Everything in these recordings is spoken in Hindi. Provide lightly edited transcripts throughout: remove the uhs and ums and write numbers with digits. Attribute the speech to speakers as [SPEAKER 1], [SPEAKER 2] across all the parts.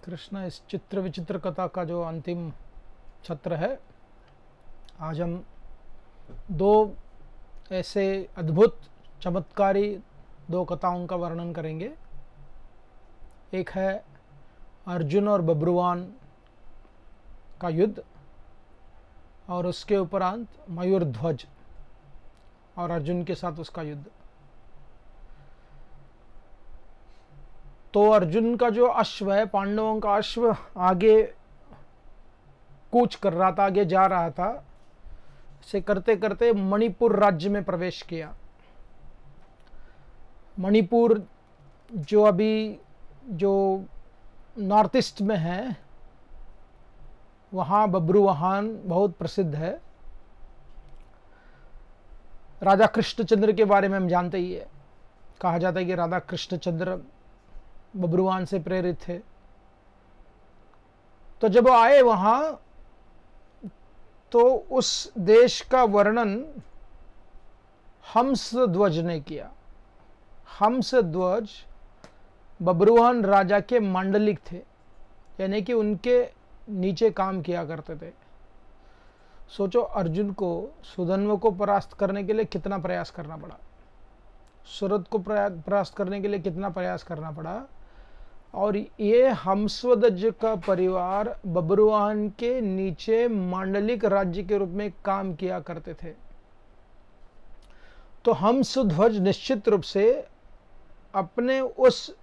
[SPEAKER 1] कृष्ण, इस चित्र विचित्र कथा का जो अंतिम छत्र है, आज हम दो ऐसे अद्भुत चमत्कारी दो कथाओं का वर्णन करेंगे। एक है अर्जुन और बब्रुवान का युद्ध और उसके उपरांत मयूर ध्वज और अर्जुन के साथ उसका युद्ध। तो अर्जुन का जो अश्व है, पांडवों का अश्व आगे कूच कर रहा था, आगे जा रहा था। इसे करते करते मणिपुर राज्य में प्रवेश किया। मणिपुर जो अभी नॉर्थ ईस्ट में है, वहाँ बब्रुवाहन बहुत प्रसिद्ध है। राजा कृष्णचंद्र के बारे में हम जानते ही है। कहा जाता है कि राधा कृष्णचंद्र बब्रुवाहन से प्रेरित थे। तो जब वो आए वहां, तो उस देश का वर्णन हंस ध्वज ने किया। हंस ध्वज बब्रुवाहन राजा के मांडलिक थे, यानी कि उनके नीचे काम किया करते थे। सोचो, अर्जुन को सुधन्व को परास्त करने के लिए कितना प्रयास करना पड़ा, सुरथ को परास्त करने के लिए कितना प्रयास करना पड़ा। और ये हंसध्वज का परिवार बब्रुवाहन के नीचे मांडलिक राज्य के रूप में काम किया करते थे। तो हंसध्वज निश्चित रूप से अपने उस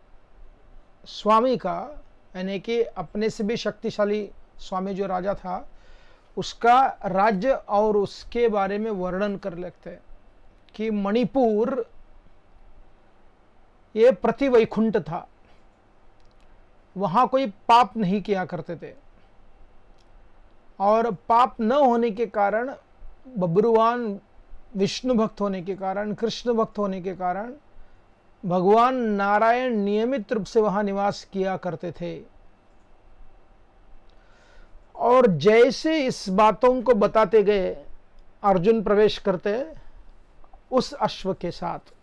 [SPEAKER 1] स्वामी का, यानी कि अपने से भी शक्तिशाली स्वामी जो राजा था, उसका राज्य और उसके बारे में वर्णन कर लेते हैं कि मणिपुर ये प्रतिवैकुंठ था। वहां कोई पाप नहीं किया करते थे, और पाप न होने के कारण, बब्रुवाहन विष्णु भक्त होने के कारण, कृष्ण भक्त होने के कारण, भगवान नारायण नियमित रूप से वहां निवास किया करते थे। और जैसे इस बातों को बताते गए, अर्जुन प्रवेश करते उस अश्व के साथ,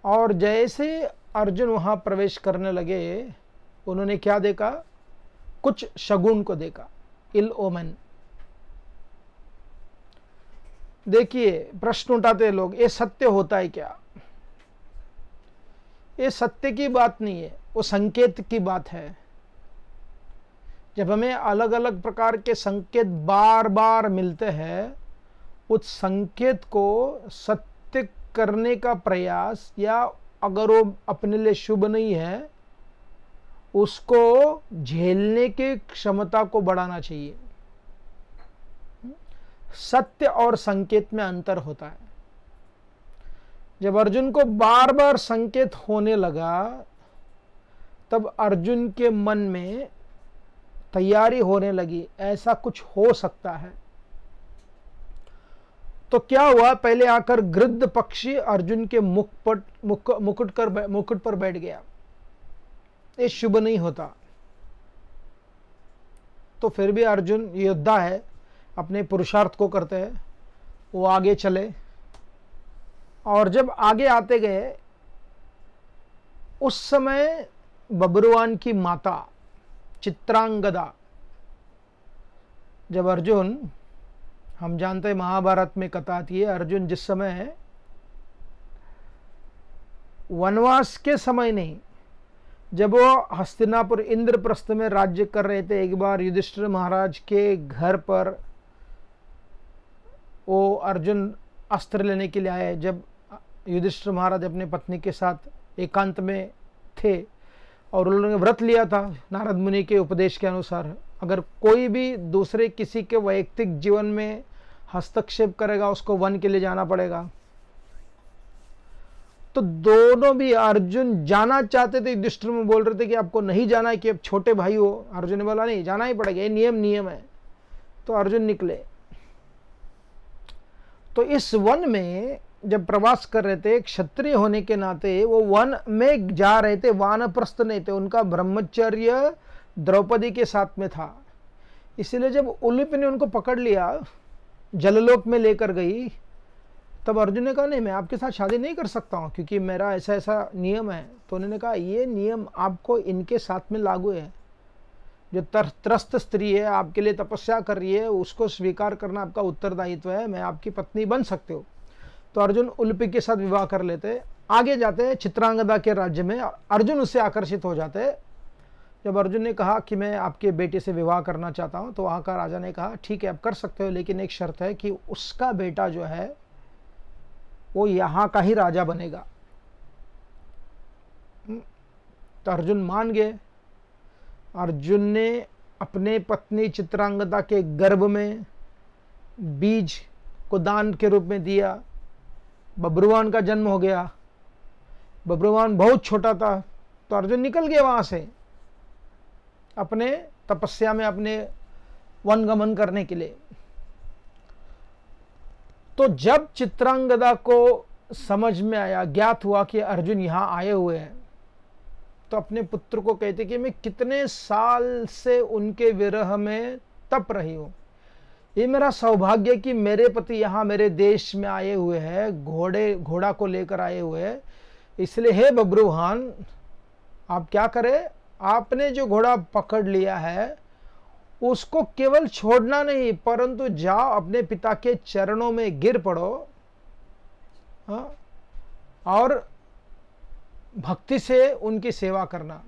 [SPEAKER 1] और जैसे अर्जुन वहां प्रवेश करने लगे, उन्होंने क्या देखा? कुछ शगुन को देखा, इल ओमेन। देखिए, प्रश्न उठाते हैं लोग, ये सत्य होता है क्या? ये सत्य की बात नहीं है, वो संकेत की बात है। जब हमें अलग अलग प्रकार के संकेत बार बार मिलते हैं, उस संकेत को सत्य करने का प्रयास, या अगर वो अपने लिए शुभ नहीं है, उसको झेलने की क्षमता को बढ़ाना चाहिए। सत्य और संकेत में अंतर होता है। जब अर्जुन को बार बार संकेत होने लगा, तब अर्जुन के मन में तैयारी होने लगी, ऐसा कुछ हो सकता है। तो क्या हुआ? पहले आकर गृध्र पक्षी अर्जुन के मुकुट पर बैठ गया। ये शुभ नहीं होता। तो फिर भी अर्जुन योद्धा है, अपने पुरुषार्थ को करते हैं, वो आगे चले। और जब आगे आते गए, उस समय बब्रुवाहन की माता चित्रांगदा, जब अर्जुन, हम जानते हैं महाभारत में कथा आती है, अर्जुन जिस समय वनवास के समय नहीं, जब वो हस्तिनापुर इंद्रप्रस्थ में राज्य कर रहे थे, एक बार युधिष्ठिर महाराज के घर पर वो अर्जुन अस्त्र लेने के लिए आए। जब युधिष्ठिर महाराज अपनी पत्नी के साथ एकांत में थे, और उन्होंने व्रत लिया था नारद मुनि के उपदेश के अनुसार, अगर कोई भी दूसरे किसी के वैयक्तिक जीवन में हस्तक्षेप करेगा, उसको वन के लिए जाना पड़ेगा। तो दोनों भी, अर्जुन जाना चाहते थे, युधिष्ठिर में बोल रहे थे कि आपको नहीं जाना है, कि अब छोटे भाई हो। अर्जुन ने बोला नहीं, जाना ही पड़ेगा, ये नियम है। तो अर्जुन निकले। तो इस वन में जब प्रवास कर रहे थे, क्षत्रिय होने के नाते वो वन में जा रहे थे, वानप्रस्थ नहीं थे। उनका ब्रह्मचर्य द्रौपदी के साथ में था। इसलिए जब उलूपी ने उनको पकड़ लिया, जललोक में लेकर गई, तब अर्जुन ने कहा नहीं, मैं आपके साथ शादी नहीं कर सकता हूँ क्योंकि मेरा ऐसा ऐसा नियम है। तो उन्होंने कहा ये नियम आपको इनके साथ में लागू है। जो त्रस्त स्त्री है, आपके लिए तपस्या कर रही है, उसको स्वीकार करना आपका उत्तरदायित्व है। मैं आपकी पत्नी बन सकते हो। तो अर्जुन उलूपी के साथ विवाह कर लेते। आगे जाते हैं चित्रांगदा के राज्य में। अर्जुन उससे आकर्षित हो जाते। जब अर्जुन ने कहा कि मैं आपके बेटे से विवाह करना चाहता हूँ, तो वहाँ का राजा ने कहा ठीक है आप कर सकते हो, लेकिन एक शर्त है कि उसका बेटा जो है वो यहाँ का ही राजा बनेगा। तो अर्जुन मान गए। अर्जुन ने अपने पत्नी चित्रांगदा के गर्भ में बीज को दान के रूप में दिया। बब्रुवान का जन्म हो गया। बब्रुवान बहुत छोटा था, तो अर्जुन निकल गए वहां से अपने तपस्या में, अपने वनगमन करने के लिए। तो जब चित्रांगदा को समझ में आया, ज्ञात हुआ कि अर्जुन यहाँ आए हुए हैं, तो अपने पुत्र को कहते कि मैं कितने साल से उनके विरह में तप रही हूँ। ये मेरा सौभाग्य कि मेरे पति यहाँ मेरे देश में आए हुए हैं, घोड़ा को लेकर आए हुए हैं। इसलिए हे बब्रुवान, आप क्या करें, आपने जो घोड़ा पकड़ लिया है उसको केवल छोड़ना नहीं, परंतु जाओ अपने पिता के चरणों में गिर पड़ो, हाँ, और भक्ति से उनकी सेवा करना।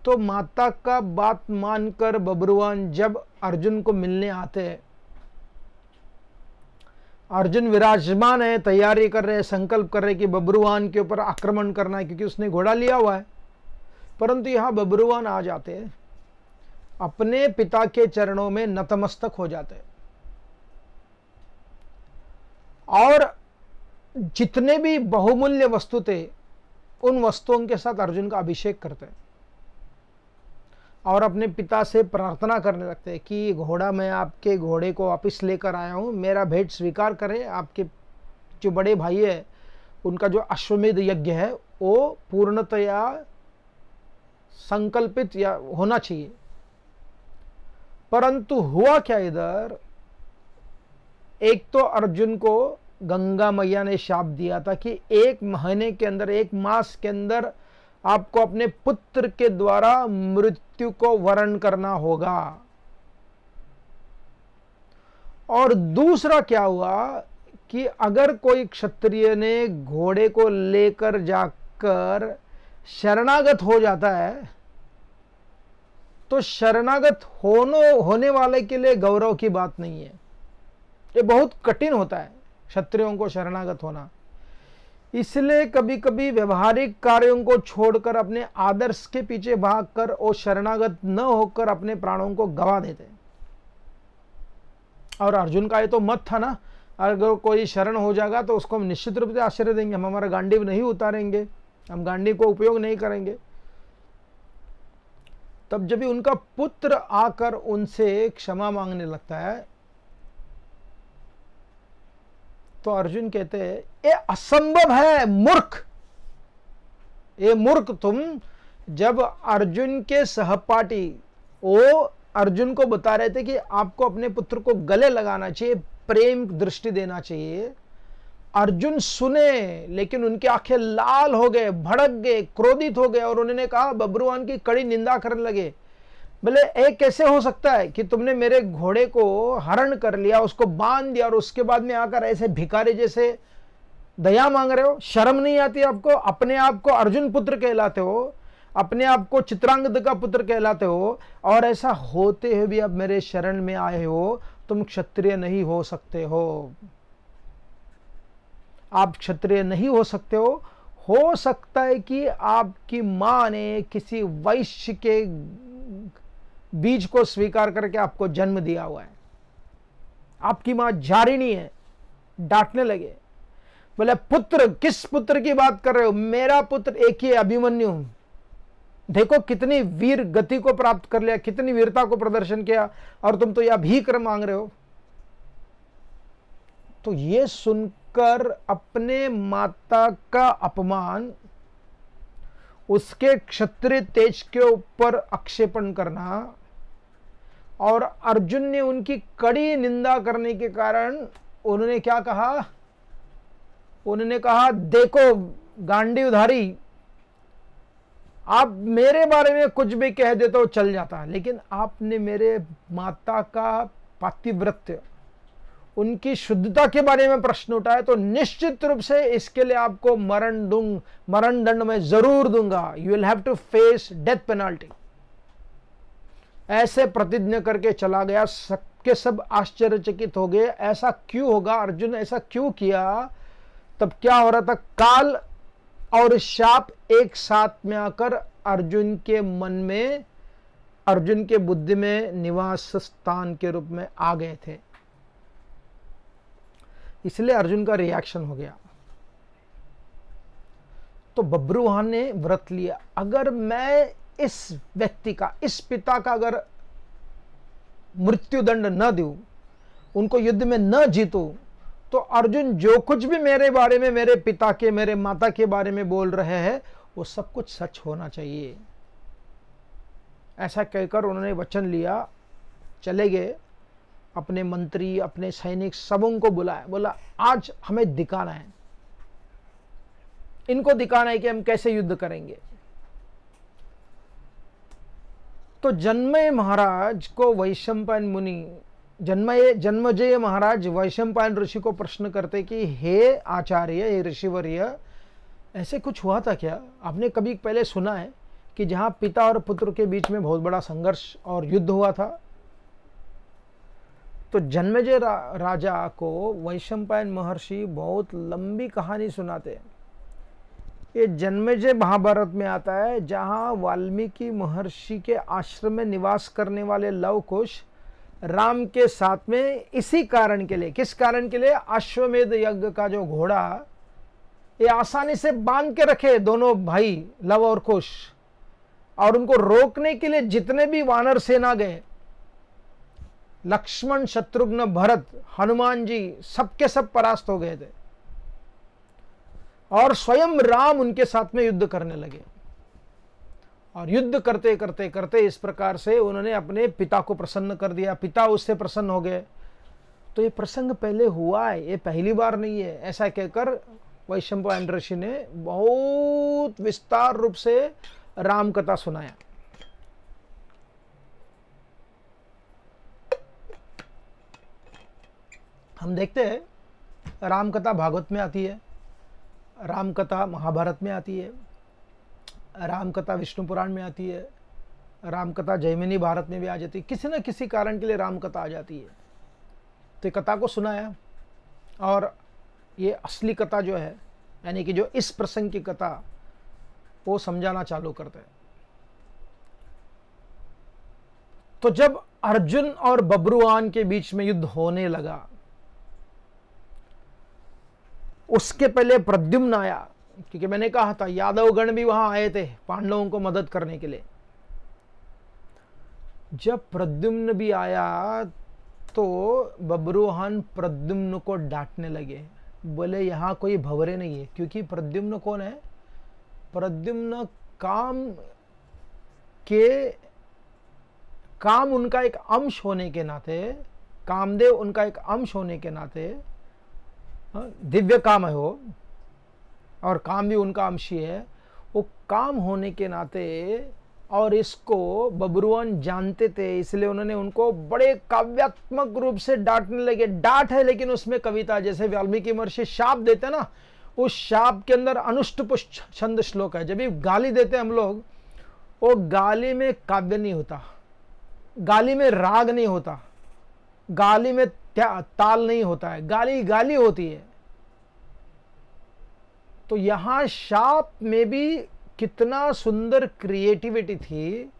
[SPEAKER 1] तो माता का बात मानकर बब्रुवान जब अर्जुन को मिलने आते हैं, अर्जुन विराजमान है, तैयारी कर रहे हैं, संकल्प कर रहे हैं कि बब्रुवान के ऊपर आक्रमण करना है क्योंकि उसने घोड़ा लिया हुआ है। परंतु यहां बब्रुवान आ जाते हैं, अपने पिता के चरणों में नतमस्तक हो जाते हैं और जितने भी बहुमूल्य वस्तु थे उन वस्तुओं के साथ अर्जुन का अभिषेक करते हैं और अपने पिता से प्रार्थना करने लगते हैं कि घोड़ा, मैं आपके घोड़े को वापस लेकर आया हूँ, मेरा भेंट स्वीकार करें। आपके जो बड़े भाई है उनका जो अश्वमेध यज्ञ है वो पूर्णतया संकल्पित या होना चाहिए। परंतु हुआ क्या इधर, एक तो अर्जुन को गंगा मैया ने शाप दिया था कि 1 महीने के अंदर, 1 मास के अंदर आपको अपने पुत्र के द्वारा मृत्यु को वरण करना होगा। और दूसरा क्या हुआ कि अगर कोई क्षत्रिय ने घोड़े को लेकर जाकर शरणागत हो जाता है तो शरणागत होने वाले के लिए गौरव की बात नहीं है। ये बहुत कठिन होता है क्षत्रियों को शरणागत होना। इसलिए कभी कभी व्यवहारिक कार्यों को छोड़कर अपने आदर्श के पीछे भागकर वो शरणागत न होकर अपने प्राणों को गवा देते। और अर्जुन का ये तो मत था ना, अगर कोई शरण हो जाएगा तो उसको हम निश्चित रूप से आश्रय देंगे, हम हमारा गांडीव नहीं उतारेंगे, हम गांडीव को उपयोग नहीं करेंगे। तब जब भी उनका पुत्र आकर उनसे क्षमा मांगने लगता है तो अर्जुन कहते हैं ये असंभव है मूर्ख, ये मूर्ख तुम। जब अर्जुन के सहपाठी वो अर्जुन को बता रहे थे कि आपको अपने पुत्र को गले लगाना चाहिए, प्रेम दृष्टि देना चाहिए, अर्जुन सुने लेकिन उनकी आंखें लाल हो गए, भड़क गए, क्रोधित हो गए और उन्होंने कहा, बब्रुवान की कड़ी निंदा करने लगे, बोले एक कैसे हो सकता है कि तुमने मेरे घोड़े को हरण कर लिया, उसको बांध दिया और उसके बाद में आकर ऐसे भिखारी जैसे दया मांग रहे हो? शर्म नहीं आती आपको? अपने आप को अर्जुन पुत्र कहलाते हो, अपने आप को चित्रांगद का पुत्र कहलाते हो, और ऐसा होते हुए भी अब मेरे शरण में आए हो। तुम क्षत्रिय नहीं हो सकते हो, आप क्षत्रिय नहीं हो सकते हो सकता है कि आपकी मां ने किसी वैश्य के बीज को स्वीकार करके आपको जन्म दिया हुआ है, आपकी मां जारिणी है। डांटने लगे, बोले पुत्र, किस पुत्र की बात कर रहे हो? मेरा पुत्र एक ही अभिमन्यु, देखो कितनी वीर गति को प्राप्त कर लिया, कितनी वीरता को प्रदर्शन किया, और तुम तो यह भीख मांग रहे हो। तो ये सुनकर अपने माता का अपमान, उसके क्षत्रिय तेज के ऊपर आक्षेपण करना और अर्जुन ने उनकी कड़ी निंदा करने के कारण उन्होंने क्या कहा, उन्होंने कहा देखो गांडीवधारी, आप मेरे बारे में कुछ भी कह दे तो चल जाता है, लेकिन आपने मेरे माता का पातिव्रत्य, उनकी शुद्धता के बारे में प्रश्न उठाया, तो निश्चित रूप से इसके लिए आपको मरण दंड में जरूर दूंगा। You will have to face death penalty. ऐसे प्रतिज्ञा करके चला गया। सबके सब आश्चर्यचकित हो गए, ऐसा क्यों होगा, अर्जुन ऐसा क्यों किया। तब क्या हो रहा था, काल और शाप एक साथ में आकर अर्जुन के मन में, अर्जुन के बुद्धि में निवास स्थान के रूप में आ गए थे। इसलिए अर्जुन का रिएक्शन हो गया। तो बब्रुवाहन ने व्रत लिया, अगर मैं इस व्यक्ति का, इस पिता का अगर मृत्युदंड न दूं, उनको युद्ध में न जीतूं, तो अर्जुन जो कुछ भी मेरे बारे में, मेरे पिता के, मेरे माता के बारे में बोल रहे हैं, वो सब कुछ सच होना चाहिए। ऐसा कहकर उन्होंने वचन लिया, चले गए। अपने मंत्री, अपने सैनिक सबों को बुलाया, बोला आज हमें दिखाना है, इनको दिखाना है कि हम कैसे युद्ध करेंगे। तो जन्मेजय महाराज को वैशंपायन मुनि, जन्मेजय महाराज वैशंपायन ऋषि को प्रश्न करते कि हे आचार्य, हे ऋषिवर्य, ऐसे कुछ हुआ था क्या? आपने कभी पहले सुना है कि जहां पिता और पुत्र के बीच में बहुत बड़ा संघर्ष और युद्ध हुआ था? तो जन्मेजय राजा को वैशंपायन महर्षि बहुत लंबी कहानी सुनाते हैं। ये जन्मेजय महाभारत में आता है, जहां वाल्मीकि महर्षि के आश्रम में निवास करने वाले लव कुश राम के साथ में इसी कारण के लिए, किस कारण के लिए? अश्वमेध यज्ञ का जो घोड़ा, ये आसानी से बांध के रखे दोनों भाई लव और कुश, और उनको रोकने के लिए जितने भी वानर सेना गए, लक्ष्मण, शत्रुघ्न, भरत, हनुमान जी, सबके सब परास्त हो गए थे, और स्वयं राम उनके साथ में युद्ध करने लगे। और युद्ध करते करते करते इस प्रकार से उन्होंने अपने पिता को प्रसन्न कर दिया, पिता उससे प्रसन्न हो गए। तो ये प्रसंग पहले हुआ है, ये पहली बार नहीं है। ऐसा कहकर वैशंपायन ऋषि ने बहुत विस्तार रूप से राम कथा सुनाया। हम देखते हैं राम कथा भागवत में आती है, राम कथा महाभारत में आती है, राम कथा विष्णु पुराण में आती है, राम कथा जैमिनी भारत में भी आ जाती है। किसी न किसी कारण के लिए राम कथा आ जाती है। तो कथा को सुनाया, और ये असली कथा जो है, यानी कि जो इस प्रसंग की कथा, वो समझाना चालू करते हैं। तो जब अर्जुन और बब्रुवाहन के बीच में युद्ध होने लगा, उसके पहले प्रद्युम्न आया, क्योंकि मैंने कहा था यादव गण भी वहां आए थे पांडवों को मदद करने के लिए। जब प्रद्युम्न भी आया तो बब्रुवाहन प्रद्युम्न को डांटने लगे, बोले यहां कोई भंवरे नहीं है। क्योंकि प्रद्युम्न कौन है? प्रद्युम्न काम उनका एक अंश होने के नाते, कामदेव उनका एक अंश होने के नाते, दिव्य काम है वो, और काम भी उनका अंश ही है। वो काम होने के नाते, और इसको बब्रुवाहन जानते थे, इसलिए उन्होंने उनको बड़े काव्यात्मक रूप से डांटने लगे। डांट है लेकिन उसमें कविता, जैसे वाल्मीकि महर्षि शाप देते ना, उस शाप के अंदर अनुष्टुप छंद श्लोक है। जब भी गाली देते हम लोग, वो गाली में काव्य नहीं होता, गाली में राग नहीं होता, गाली में ताल नहीं होता है, गाली गाली होती है। तो यहां शाप में भी कितना सुंदर क्रिएटिविटी थी।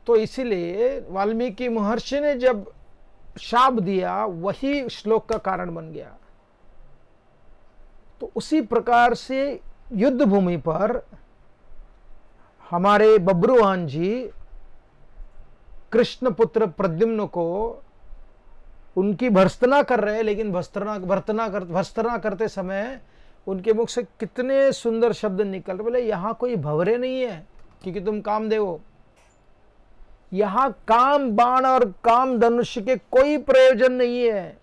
[SPEAKER 1] तो इसीलिए वाल्मीकि महर्षि ने जब शाप दिया, वही श्लोक का कारण बन गया। तो उसी प्रकार से युद्ध भूमि पर हमारे बब्रुवाहन जी कृष्ण पुत्र प्रद्युम्न को उनकी भर्त्सना कर रहे हैं, लेकिन भर्त्सना करते समय उनके मुख से कितने सुंदर शब्द निकल रहे। बोले यहां कोई भंवरे नहीं है क्योंकि तुम कामदेव हो, यहां काम बाण और काम धनुष के कोई प्रयोजन नहीं है।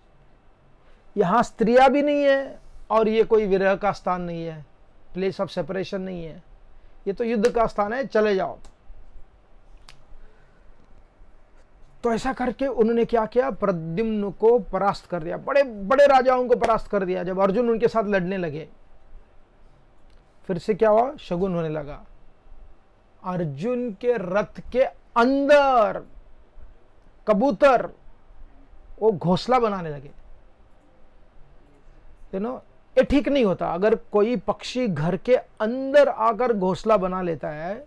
[SPEAKER 1] यहाँ स्त्रियां भी नहीं है और ये कोई विरह का स्थान नहीं है, प्लेस ऑफ सेपरेशन नहीं है, ये तो युद्ध का स्थान है, चले जाओ। तो ऐसा करके उन्होंने क्या किया, प्रद्युम्न को परास्त कर दिया, बड़े बड़े राजाओं को परास्त कर दिया। जब अर्जुन उनके साथ लड़ने लगे, फिर से क्या हुआ, शगुन होने लगा। अर्जुन के रथ के अंदर कबूतर वो घोंसला बनाने लगे। ये ठीक नहीं होता। अगर कोई पक्षी घर के अंदर आकर घोंसला बना लेता है,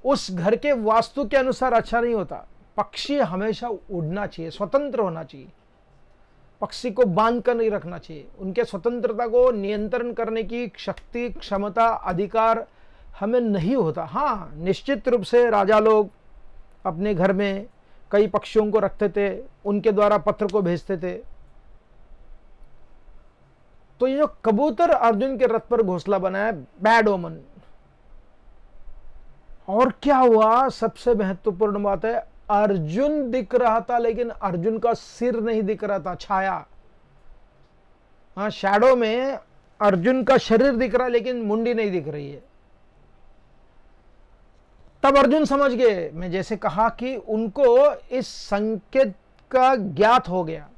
[SPEAKER 1] उस घर के वास्तु के अनुसार अच्छा नहीं होता। पक्षी हमेशा उड़ना चाहिए, स्वतंत्र होना चाहिए। पक्षी को बांध कर नहीं रखना चाहिए। उनके स्वतंत्रता को नियंत्रण करने की शक्ति, क्षमता, अधिकार हमें नहीं होता। हाँ, निश्चित रूप से राजा लोग अपने घर में कई पक्षियों को रखते थे, उनके द्वारा पत्र को भेजते थे। तो ये जो कबूतर अर्जुन के रथ पर घोंसला बनाया, बैड ओमन। और क्या हुआ, सबसे महत्वपूर्ण बात है, अर्जुन दिख रहा था लेकिन अर्जुन का सिर नहीं दिख रहा था, छाया। हाँ, शैडो में अर्जुन का शरीर दिख रहा है लेकिन मुंडी नहीं दिख रही है। तब अर्जुन समझ गए, मैं जैसे कहा कि उनको इस संकेत का ज्ञात हो गया।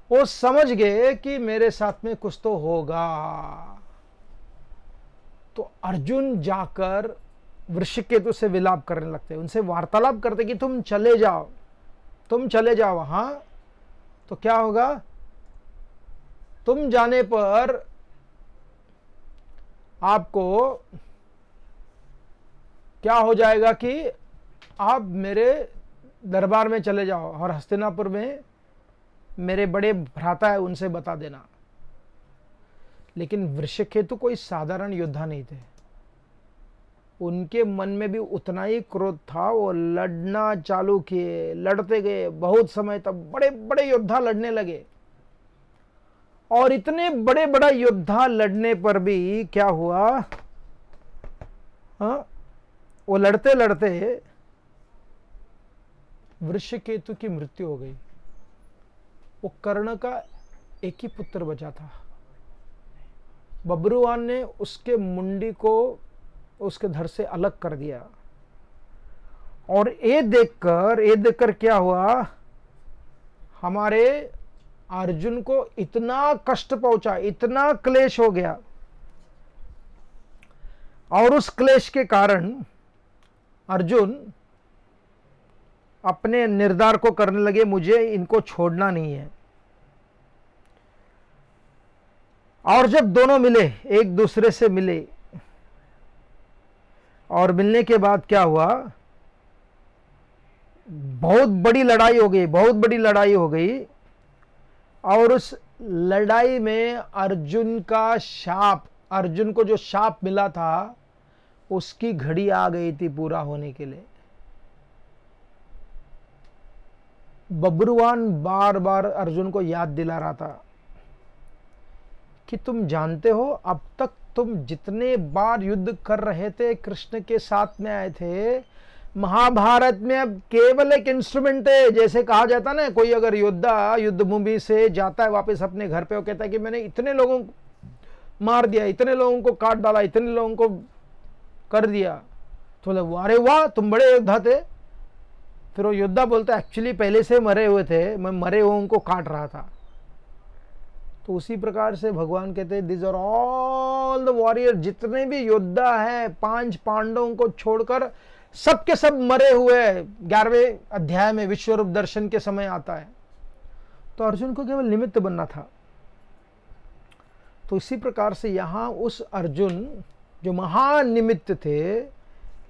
[SPEAKER 1] वो समझ गए कि मेरे साथ में कुछ तो होगा। तो अर्जुन जाकर वृषकेतु से विलाप करने लगते, उनसे वार्तालाप करते कि तुम चले जाओ, तुम चले जाओ वहां, तो क्या होगा, तुम जाने पर आपको क्या हो जाएगा कि आप मेरे दरबार में चले जाओ और हस्तिनापुर में मेरे बड़े भ्राता है, उनसे बता देना। लेकिन वृषकेतु कोई साधारण योद्धा नहीं थे। उनके मन में भी उतना ही क्रोध था। वो लड़ना चालू किए, लड़ते गए बहुत समय तक, बड़े बड़े योद्धा लड़ने लगे। और इतने बड़े बड़ा योद्धा लड़ने पर भी क्या हुआ, हाँ, वो लड़ते लड़ते वृषकेतु की मृत्यु हो गई। वो कर्ण का एक ही पुत्र बचा था। बब्रुवान ने उसके मुंडी को उसके धड़ से अलग कर दिया। और ये देखकर क्या हुआ, हमारे अर्जुन को इतना कष्ट पहुंचा, इतना क्लेश हो गया। और उस क्लेश के कारण अर्जुन अपने निर्धार को करने लगे, मुझे इनको छोड़ना नहीं है। और जब दोनों मिले, एक दूसरे से मिले, और मिलने के बाद क्या हुआ, बहुत बड़ी लड़ाई हो गई, बहुत बड़ी लड़ाई हो गई। और उस लड़ाई में अर्जुन का शाप, अर्जुन को जो शाप मिला था, उसकी घड़ी आ गई थी पूरा होने के लिए। बब्रुवान बार बार अर्जुन को याद दिला रहा था कि तुम जानते हो, अब तक तुम जितने बार युद्ध कर रहे थे, कृष्ण के साथ में आए थे, महाभारत में अब केवल एक इंस्ट्रूमेंट है। जैसे कहा जाता ना, कोई अगर योद्धा युद्ध भूमि से जाता है वापस अपने घर पे, वो कहता है कि मैंने इतने लोगों को मार दिया, इतने लोगों को काट डाला, इतने लोगों को कर दिया। तो बोले, अरे वाह, तुम बड़े योद्धा थे। फिर वो योद्धा बोलता है, एक्चुअली पहले से मरे हुए थे, मैं मरे हुए उनको काट रहा था। तो उसी प्रकार से भगवान कहते हैं, this are all the warrior, जितने भी योद्धा हैं 5 पांडवों को छोड़कर सबके सब मरे हुए। 11वें अध्याय में विश्वरूप दर्शन के समय आता है। तो अर्जुन को केवल निमित्त बनना था। तो इसी प्रकार से यहां उस अर्जुन जो महान निमित्त थे,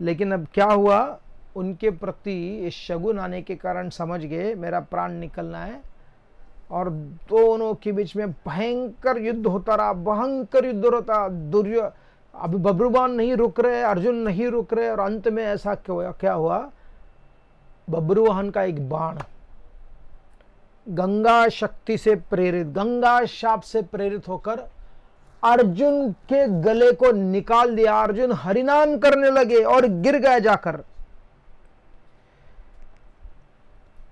[SPEAKER 1] लेकिन अब क्या हुआ, उनके प्रति इस शगुन आने के कारण समझ गए मेरा प्राण निकलना है। और दोनों के बीच में भयंकर युद्ध होता रहा, भयंकर युद्ध होता। अभी बब्रुवान नहीं रुक रहे, अर्जुन नहीं रुक रहे। और अंत में ऐसा क्या हुआ, बब्रुवाहन का एक बाण गंगा शक्ति से प्रेरित, गंगा शाप से प्रेरित होकर अर्जुन के गले को निकाल दिया। अर्जुन हरिनाम करने लगे और गिर गए जाकर।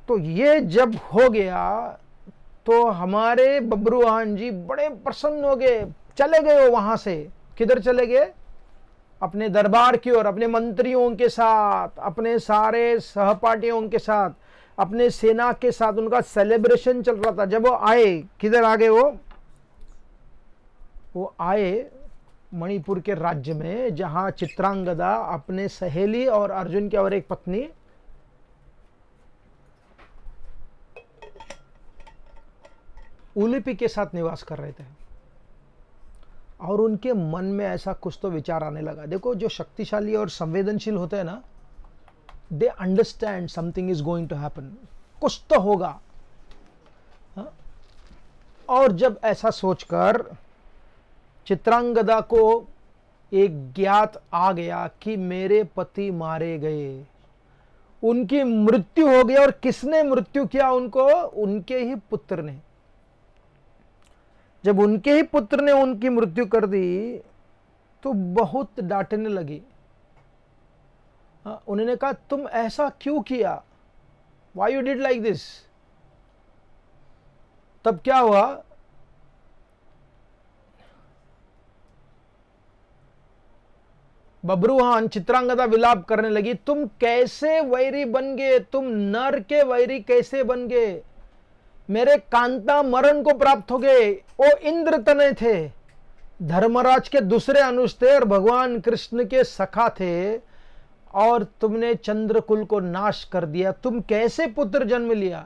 [SPEAKER 1] तो ये जब हो गया तो हमारे बब्रुवाहन जी बड़े प्रसन्न हो गए, चले गए वो वहां से। किधर चले गए? अपने दरबार की ओर, अपने मंत्रियों के साथ, अपने सारे सहपाठियों के साथ, अपने सेना के साथ उनका सेलिब्रेशन चल रहा था। जब वो आए, किधर आ गए? वो आए मणिपुर के राज्य में, जहां चित्रांगदा अपने सहेली और अर्जुन की और एक पत्नी उलूपी के साथ निवास कर रहे थे। और उनके मन में ऐसा कुछ तो विचार आने लगा। देखो, जो शक्तिशाली और संवेदनशील होते हैं ना, they understand something is going to happen, कुछ तो होगा। हा? और जब ऐसा सोचकर चित्रांगदा को एक ज्ञात आ गया कि मेरे पति मारे गए, उनकी मृत्यु हो गई। और किसने मृत्यु किया उनको? उनके ही पुत्र ने। जब उनके ही पुत्र ने उनकी मृत्यु कर दी तो बहुत डांटने लगी। उन्होंने कहा, तुम ऐसा क्यों किया? Why you did like this? तब क्या हुआ? बब्रुवाहन, चित्रांगदा विलाप करने लगी, तुम कैसे वैरी बन गए? तुम नर के वैरी कैसे बन गए? मेरे कांता मरण को प्राप्त हो गए। वो इंद्र तनय थे, धर्मराज के दूसरे अनुज थे और भगवान कृष्ण के सखा थे, और तुमने चंद्रकुल को नाश कर दिया। तुम कैसे पुत्र जन्म लिया?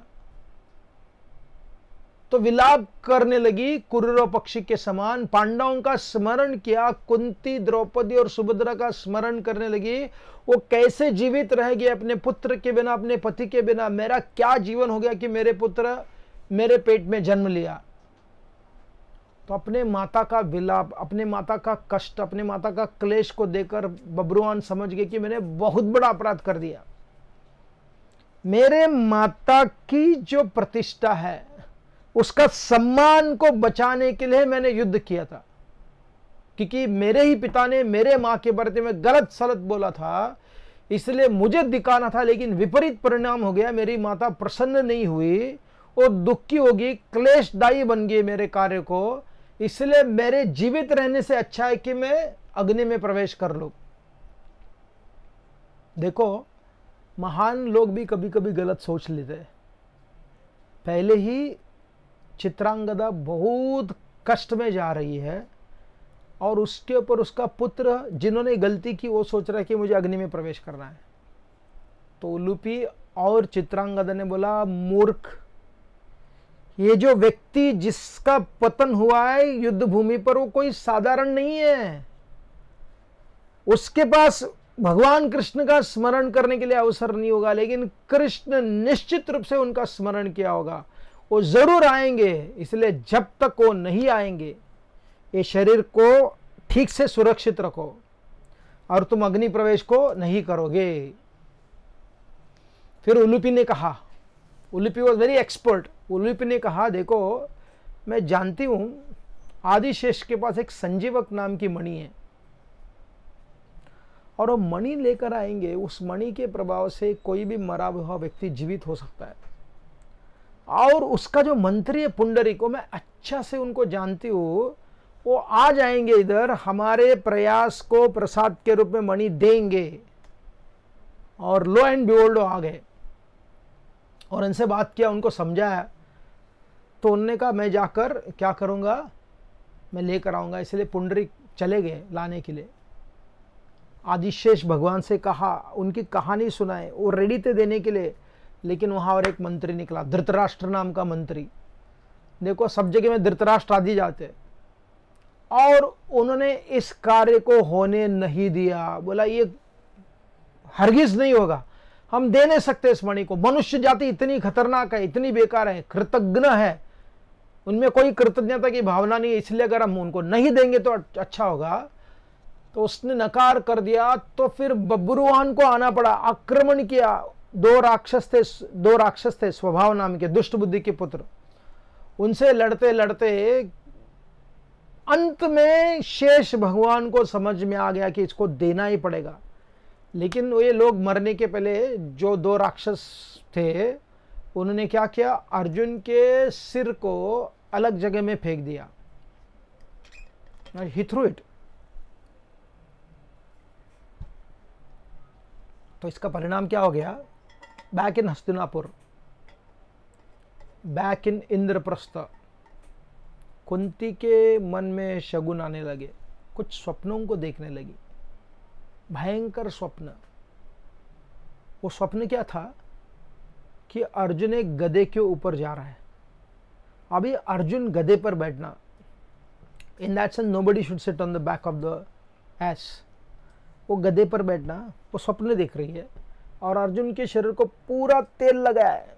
[SPEAKER 1] तो विलाप करने लगी कुरूर पक्षी के समान। पांडवों का स्मरण किया, कुंती, द्रौपदी और सुभद्रा का स्मरण करने लगी। वो कैसे जीवित रह गए अपने पुत्र के बिना, अपने पति के बिना। मेरा क्या जीवन हो गया कि मेरे पुत्र मेरे पेट में जन्म लिया। तो अपने माता का विलाप, अपने माता का कष्ट, अपने माता का क्लेश को देखकर बब्रुवाहन समझ गए कि मैंने बहुत बड़ा अपराध कर दिया। मेरे माता की जो प्रतिष्ठा है, उसका सम्मान को बचाने के लिए मैंने युद्ध किया था, क्योंकि मेरे ही पिता ने मेरे मां के बारे में गलत सलत बोला था, इसलिए मुझे दिखाना था। लेकिन विपरीत परिणाम हो गया। मेरी माता प्रसन्न नहीं हुई, वो दुखी होगी, क्लेशदायी बन गई मेरे कार्य को। इसलिए मेरे जीवित रहने से अच्छा है कि मैं अग्नि में प्रवेश कर लूं। देखो, महान लोग भी कभी कभी गलत सोच लेते हैं। पहले ही चित्रांगदा बहुत कष्ट में जा रही है, और उसके ऊपर उसका पुत्र, जिन्होंने गलती की, वो सोच रहा है कि मुझे अग्नि में प्रवेश करना है। तो उलूपी और चित्रांगदा ने बोला, मूर्ख, ये जो व्यक्ति जिसका पतन हुआ है युद्ध भूमि पर, वो कोई साधारण नहीं है। उसके पास भगवान कृष्ण का स्मरण करने के लिए अवसर नहीं होगा, लेकिन कृष्ण निश्चित रूप से उनका स्मरण किया होगा। वो जरूर आएंगे, इसलिए जब तक वो नहीं आएंगे, ये शरीर को ठीक से सुरक्षित रखो, और तुम अग्नि प्रवेश को नहीं करोगे। फिर उलूपी ने कहा, Ulupi was very expert. Ulupi ने कहा, देखो, मैं जानती हूं आदिशेष के पास एक संजीवक नाम की मणि है, और वो मणि लेकर आएंगे। उस मणि के प्रभाव से कोई भी मरा हुआ व्यक्ति जीवित हो सकता है। और उसका जो मंत्री है पुंडरीक को मैं अच्छा से उनको जानती हूँ, वो आ जाएंगे इधर, हमारे प्रयास को प्रसाद के रूप में मणि देंगे। और लो एंड बिहोल्ड आ गए, और उनसे बात किया, उनको समझाया। तो उन्होंने कहा, मैं जाकर क्या करूँगा, मैं लेकर आऊँगा। इसलिए पुंडरीक चले गए लाने के लिए। आदिशेष भगवान से कहा, उनकी कहानी सुनाए, वो रेडी थे देने के लिए। लेकिन वहाँ और एक मंत्री निकला, धृतराष्ट्र नाम का मंत्री। देखो, सब जगह में धृतराष्ट्र आदि जाते, और उन्होंने इस कार्य को होने नहीं दिया। बोला, ये हरगिज नहीं होगा, हम दे नहीं सकते इस मणि को। मनुष्य जाति इतनी खतरनाक है, इतनी बेकार है, कृतज्ञ है, उनमें कोई कृतज्ञता की भावना नहीं है, इसलिए अगर हम उनको नहीं देंगे तो अच्छा होगा। तो उसने नकार कर दिया। तो फिर बब्रुवाहन को आना पड़ा, आक्रमण किया। दो राक्षस थे स्वभाव नाम के, दुष्ट बुद्धि के पुत्र। उनसे लड़ते लड़ते अंत में शेष भगवान को समझ में आ गया कि इसको देना ही पड़ेगा। लेकिन ये लोग मरने के पहले, जो दो राक्षस थे, उन्होंने क्या किया, अर्जुन के सिर को अलग जगह में फेंक दिया, ही थ्रू इट। तो इसका परिणाम क्या हो गया, back in Hastinapur, back in Indraprastha, Kunti के मन में शगुन आने लगे, कुछ स्वप्नों को देखने लगी, भयंकर स्वप्न। वो स्वप्न क्या था कि अर्जुन एक गधे के ऊपर जा रहा है। अभी अर्जुन गधे पर बैठना, in that sense nobody should sit on the back of the S, वो गधे पर बैठना, वो स्वप्न देख रही है। और अर्जुन के शरीर को पूरा तेल लगा है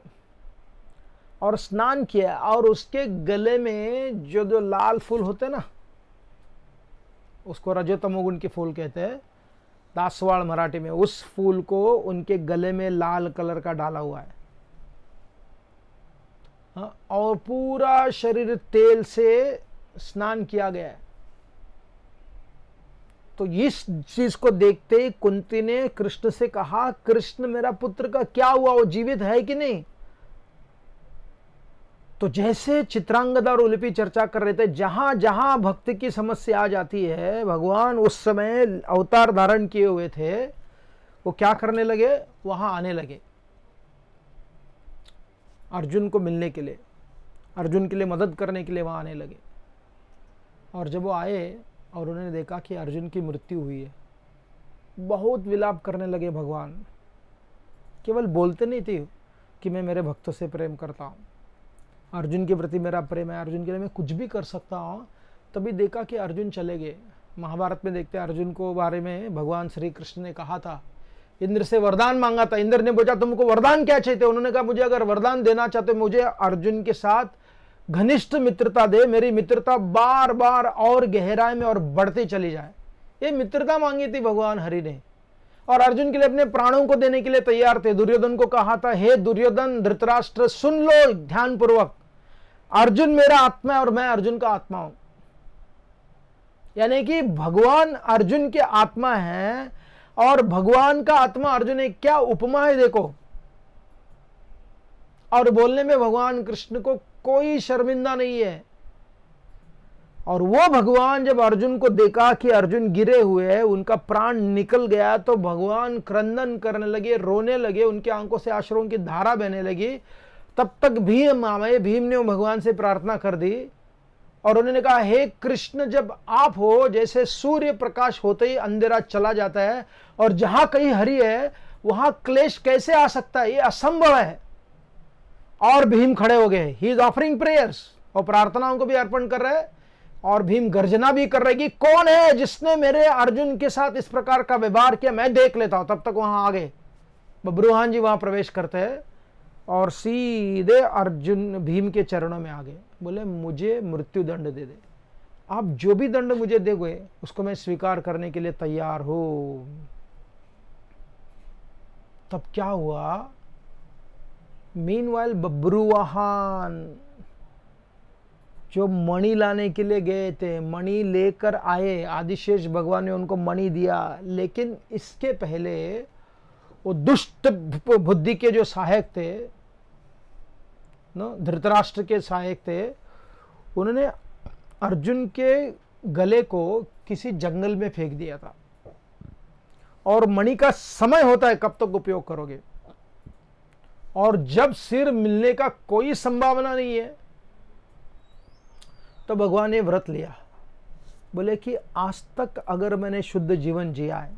[SPEAKER 1] और स्नान किया, और उसके गले में जो जो लाल फूल होते ना, उसको रजोतमोगुण के फूल कहते हैं, दासवाड़ मराठी में, उस फूल को उनके गले में लाल कलर का डाला हुआ है। हाँ, और पूरा शरीर तेल से स्नान किया गया है। तो इस चीज को देखते ही कुंती ने कृष्ण से कहा, कृष्ण मेरा पुत्र का क्या हुआ, वो जीवित है कि नहीं? तो जैसे चित्रांगदा और उलूपी चर्चा कर रहे थे, जहां जहां भक्ति की समस्या आ जाती है, भगवान उस समय अवतार धारण किए हुए थे, वो क्या करने लगे, वहां आने लगे अर्जुन को मिलने के लिए, अर्जुन के लिए मदद करने के लिए वहां आने लगे। और जब वो आए और उन्होंने देखा कि अर्जुन की मृत्यु हुई है, बहुत विलाप करने लगे भगवान। केवल बोलते नहीं थे कि मैं मेरे भक्तों से प्रेम करता हूँ, अर्जुन के प्रति मेरा प्रेम है, अर्जुन के लिए मैं कुछ भी कर सकता हूँ। तभी देखा कि अर्जुन चले गए। महाभारत में देखते हैं अर्जुन को बारे में भगवान श्री कृष्ण ने कहा था, इंद्र से वरदान मांगा था। इंद्र ने पूछा तुमको वरदान क्या चाहिए? उन्होंने कहा मुझे अगर वरदान देना चाहते मुझे अर्जुन के साथ घनिष्ठ मित्रता दे, मेरी मित्रता बार बार और गहराई में और बढ़ती चली जाए। ये मित्रता मांगी थी भगवान हरि ने, और अर्जुन के लिए अपने प्राणों को देने के लिए तैयार थे। दुर्योधन को कहा था, हे दुर्योधन, धृतराष्ट्र सुन लो ध्यान पूर्वक, अर्जुन मेरा आत्मा है और मैं अर्जुन का आत्मा हूं। यानी कि भगवान अर्जुन के आत्मा है और भगवान का आत्मा अर्जुन है। क्या उपमा है देखो। और बोलने में भगवान कृष्ण को कोई शर्मिंदा नहीं है। और वो भगवान जब अर्जुन को देखा कि अर्जुन गिरे हुए हैं, उनका प्राण निकल गया, तो भगवान क्रंदन करने लगे, रोने लगे, उनकी आंखों से आश्रुओं की धारा बहने लगी। तब तक भीम ने भगवान से प्रार्थना कर दी और उन्होंने कहा, हे कृष्ण, जब आप हो, जैसे सूर्य प्रकाश होते ही अंधेरा चला जाता है, और जहां कहीं हरि है वहां क्लेश कैसे आ सकता है? ये असंभव है। और भीम खड़े हो गए, ही इज ऑफरिंग प्रेयर्स, और प्रार्थनाओं को भी अर्पण कर रहे हैं, और भीम गर्जना भी कर रहे कि कौन है जिसने मेरे अर्जुन के साथ इस प्रकार का व्यवहार किया, मैं देख लेता हूं। तब तक वहां आ गए बब्रुवाहन जी, वहां प्रवेश करते हैं और सीधे अर्जुन भीम के चरणों में आ गए। बोले, मुझे मृत्यु दंड दे दे, आप जो भी दंड मुझे दोगे उसको मैं स्वीकार करने के लिए तैयार हूं। तब क्या हुआ, मीनवाइल बब्रुवाहन जो मणि लाने के लिए गए थे, मणि लेकर आए, आदिशेष भगवान ने उनको मणि दिया। लेकिन इसके पहले वो दुष्ट बुद्धि के जो सहायक थे, धृतराष्ट्र के सहायक थे, उन्होंने अर्जुन के गले को किसी जंगल में फेंक दिया था। और मणि का समय होता है कब तक उपयोग करोगे, और जब सिर मिलने का कोई संभावना नहीं है, तो भगवान ने व्रत लिया। बोले कि आज तक अगर मैंने शुद्ध जीवन जिया है,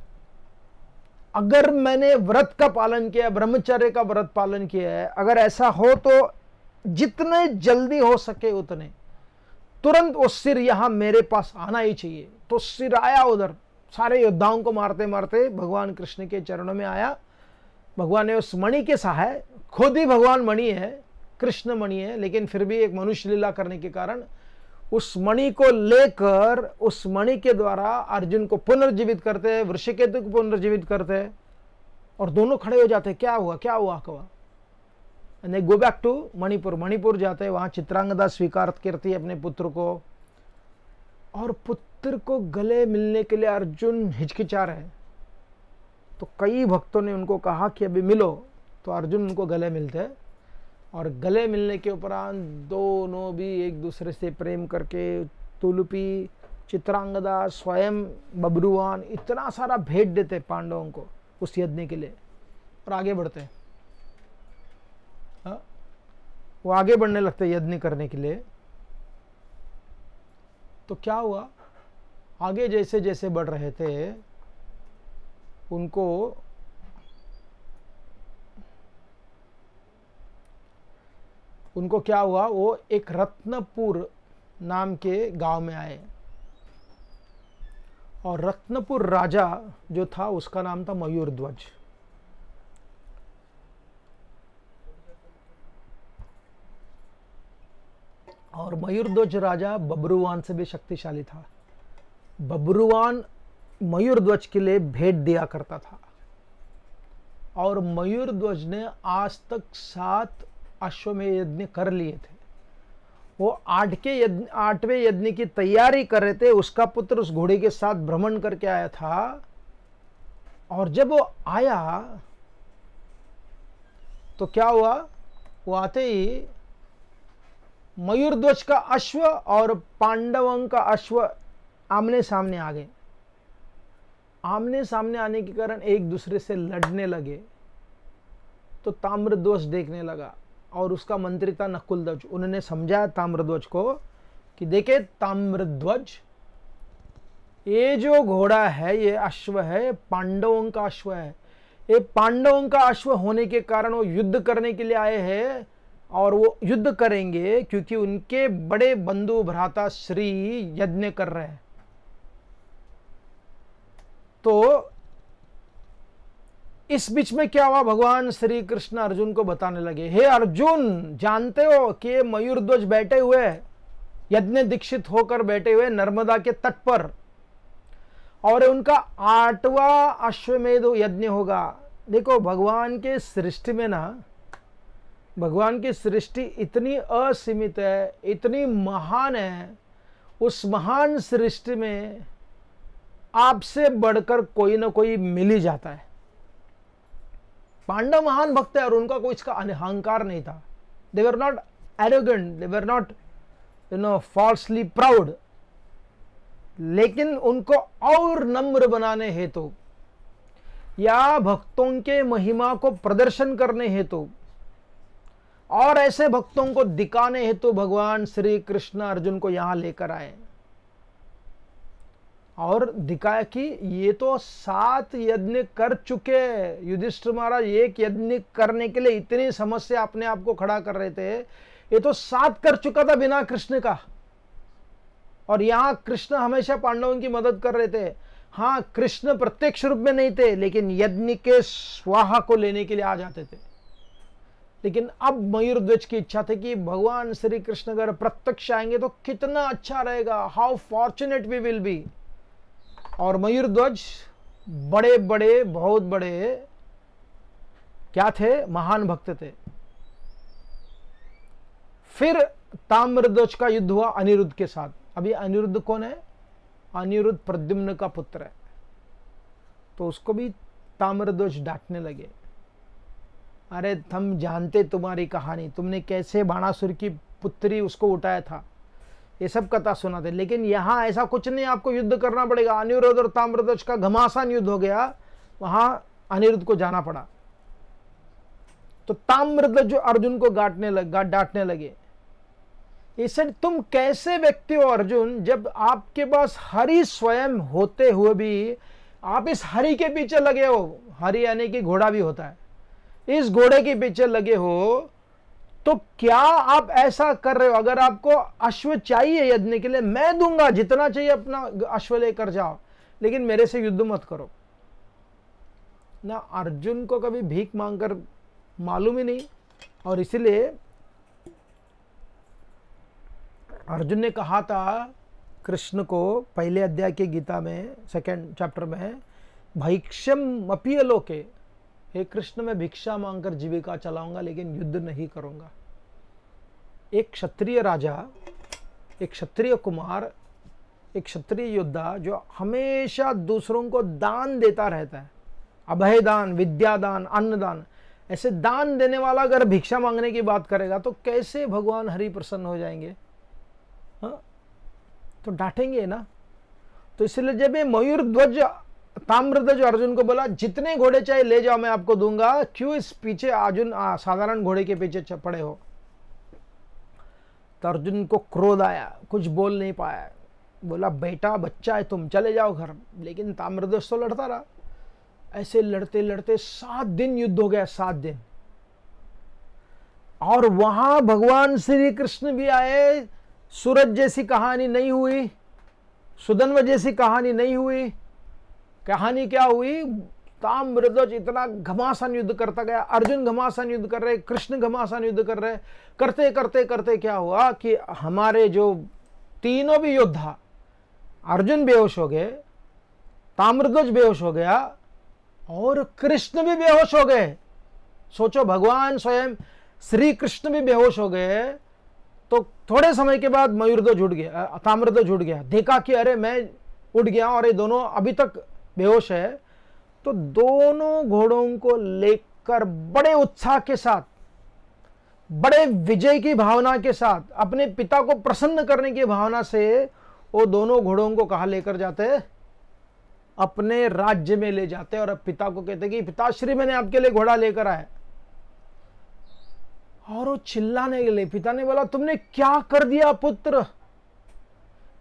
[SPEAKER 1] अगर मैंने व्रत का पालन किया, ब्रह्मचर्य का व्रत पालन किया है, अगर ऐसा हो तो जितने जल्दी हो सके उतने तुरंत वो सिर यहां मेरे पास आना ही चाहिए। तो सिर आया उधर, सारे योद्धाओं को मारते मारते भगवान कृष्ण के चरणों में आया। भगवान ने उस मणि के सहाय, खुद ही भगवान मणि है, कृष्ण मणि है, लेकिन फिर भी एक मनुष्य लीला करने के कारण उस मणि को लेकर, उस मणि के द्वारा अर्जुन को पुनर्जीवित करते हैं, वृषकेतु को पुनर्जीवित करते हैं, और दोनों खड़े हो जाते हैं। क्या हुआ क्या हुआ कहा, go back to Manipur. Manipur जाते हैं, वहां चित्रांगदा स्वीकार करती है अपने पुत्र को, और पुत्र को गले मिलने के लिए अर्जुन हिचकिचा रहे। तो कई भक्तों ने उनको कहा कि अभी मिलो, तो अर्जुन उनको गले मिलते हैं और गले मिलने के उपरांत दोनों भी एक दूसरे से प्रेम करके तुलुपी, चित्रांगदा, स्वयं बब्रुवान इतना सारा भेंट देते पांडवों को उस यज्ञ के लिए और आगे बढ़ते हैं। वो आगे बढ़ने लगते यज्ञ करने के लिए। तो क्या हुआ, आगे जैसे जैसे बढ़ रहे थे उनको क्या हुआ, वो एक रत्नपुर नाम के गांव में आए और रत्नपुर राजा जो था उसका नाम था मयूरध्वज। और मयूरध्वज राजा बब्रुवान से भी शक्तिशाली था। बब्रुवान मयूरध्वज के लिए भेंट दिया करता था और मयूरध्वज ने आज तक 7 अश्वमेध यज्ञ कर लिए थे। वो 8वें यज्ञ की तैयारी कर रहे थे। उसका पुत्र उस घोड़े के साथ भ्रमण करके आया था और जब वो आया तो क्या हुआ, वो आते ही मयूरध्वज का अश्व और पांडवों का अश्व आमने सामने आ गए। आमने सामने आने के कारण एक दूसरे से लड़ने लगे। तो ताम्रध्वज देखने लगा और उसका मंत्री था नकुलध्वज। उन्होंने समझाया ताम्रध्वज को कि देखे ताम्रध्वज, ये जो घोड़ा है, ये अश्व है, पांडवों का अश्व है। ये पांडवों का अश्व होने के कारण वो युद्ध करने के लिए आए हैं और वो युद्ध करेंगे क्योंकि उनके बड़े बंधु भ्राता श्री यज्ञ कर रहे हैं। तो इस बीच में क्या हुआ, भगवान श्री कृष्ण अर्जुन को बताने लगे, हे अर्जुन, जानते हो कि मयूरध्वज बैठे हुए, यज्ञ दीक्षित होकर बैठे हुए नर्मदा के तट पर, और उनका 8वां अश्वमेध यज्ञ होगा। देखो भगवान के सृष्टि में ना, भगवान की सृष्टि इतनी असीमित है, इतनी महान है। उस महान सृष्टि में आपसे बढ़कर कोई ना कोई मिल ही जाता है। पांडव महान भक्त है और उनका कोई इसका अहंकार नहीं था। They were not arrogant, they were not falsely proud. लेकिन उनको और नम्र बनाने हेतु या भक्तों के महिमा को प्रदर्शन करने हेतु और ऐसे भक्तों को दिखाने हेतु भगवान श्री कृष्ण अर्जुन को यहां लेकर आए और दिखाया कि ये तो 7 यज्ञ कर चुके। युधिष्ठिर महाराज एक यज्ञ करने के लिए इतनी समस्या अपने आप को खड़ा कर रहे थे, ये तो 7 कर चुका था बिना कृष्ण का। और यहां कृष्ण हमेशा पांडवों की मदद कर रहे थे। हाँ, कृष्ण प्रत्यक्ष रूप में नहीं थे, लेकिन यज्ञ के स्वाहा को लेने के लिए आ जाते थे। लेकिन अब मयूरध्वज की इच्छा थी कि भगवान श्री कृष्ण अगर प्रत्यक्ष आएंगे तो कितना अच्छा रहेगा, how fortunate we will be. और मयूरध्वज बड़े बड़े, बहुत बड़े क्या थे, महान भक्त थे। फिर ताम्रध्वज का युद्ध हुआ अनिरुद्ध के साथ। अभी अनिरुद्ध कौन है? अनिरुद्ध प्रद्युम्न का पुत्र है। तो उसको भी ताम्रध्वज डांटने लगे, अरे हम जानते तुम्हारी कहानी, तुमने कैसे बाणासुर की पुत्री उसको उठाया था, ये सब कथा सुनाते, लेकिन यहां ऐसा कुछ नहीं, आपको युद्ध करना पड़ेगा। अनिरुद्ध और ताम्रध्वज का घमासान युद्ध हो गया, वहां अनिरुद्ध को जाना पड़ा। तो ताम्रध्वज अर्जुन को डांटने लगे, इसे तुम कैसे व्यक्ति हो अर्जुन, जब आपके पास हरि स्वयं होते हुए भी आप इस हरि के पीछे लगे हो। हरि यानी कि घोड़ा भी होता है, इस घोड़े के पीछे लगे हो, तो क्या आप ऐसा कर रहे हो? अगर आपको अश्व चाहिए यज्ञ के लिए, मैं दूंगा, जितना चाहिए अपना अश्व लेकर जाओ, लेकिन मेरे से युद्ध मत करो ना। अर्जुन को कभी भीख मांगकर मालूम ही नहीं, और इसीलिए अर्जुन ने कहा था कृष्ण को पहले अध्याय के गीता में 2nd चैप्टर में, भैक्ष्यम अपीय लोके, हे कृष्ण मैं भिक्षा मांगकर जीविका चलाऊंगा लेकिन युद्ध नहीं करूंगा। एक क्षत्रिय राजा, एक क्षत्रिय कुमार, एक क्षत्रिय योद्धा जो हमेशा दूसरों को दान देता रहता है, अभय दान, विद्या दान, अन्न दान, ऐसे दान देने वाला अगर भिक्षा मांगने की बात करेगा तो कैसे भगवान हरि प्रसन्न हो जाएंगे? हाँ, तो डांटेंगे ना। तो इसलिए जब ये मयूर ध्वज ताम्रध्वज अर्जुन को बोला जितने घोड़े चाहे ले जाओ मैं आपको दूंगा, क्यों इस पीछे अर्जुन साधारण घोड़े के पीछे पड़े हो? तो अर्जुन को क्रोध आया, कुछ बोल नहीं पाया। बोला बेटा बच्चा है तुम, चले जाओ घर। लेकिन ताम्रध्वज तो लड़ता रहा। ऐसे लड़ते लड़ते 7 दिन युद्ध हो गया, 7 दिन। और वहां भगवान श्री कृष्ण भी आए। सूरज जैसी कहानी नहीं हुई, सुदन्व जैसी कहानी नहीं हुई। कहानी क्या हुई? ताम्रध्वज इतना घमासान युद्ध करता गया, अर्जुन घमासान युद्ध कर रहे, कृष्ण घमासान युद्ध कर रहे। करते करते करते क्या हुआ कि हमारे जो तीनों भी योद्धा, अर्जुन बेहोश हो गए, ताम्रध्वज बेहोश हो गया और कृष्ण भी बेहोश हो गए। सोचो, भगवान स्वयं श्री कृष्ण भी बेहोश हो गए। तो थोड़े समय के बाद मयूरध्वज उठ गया, ताम्रध्वज उठ गया। देखा कि अरे मैं उठ गया और ये दोनों अभी तक बेहोश है। तो दोनों घोड़ों को लेकर बड़े उत्साह के साथ, बड़े विजय की भावना के साथ, अपने पिता को प्रसन्न करने की भावना से वो दोनों घोड़ों को कहाँ लेकर जाते? अपने राज्य में ले जाते। और अब पिता को कहते कि पिताश्री मैंने आपके लिए घोड़ा लेकर आया। और वो चिल्लाने के लिए, पिता ने बोला तुमने क्या कर दिया पुत्र?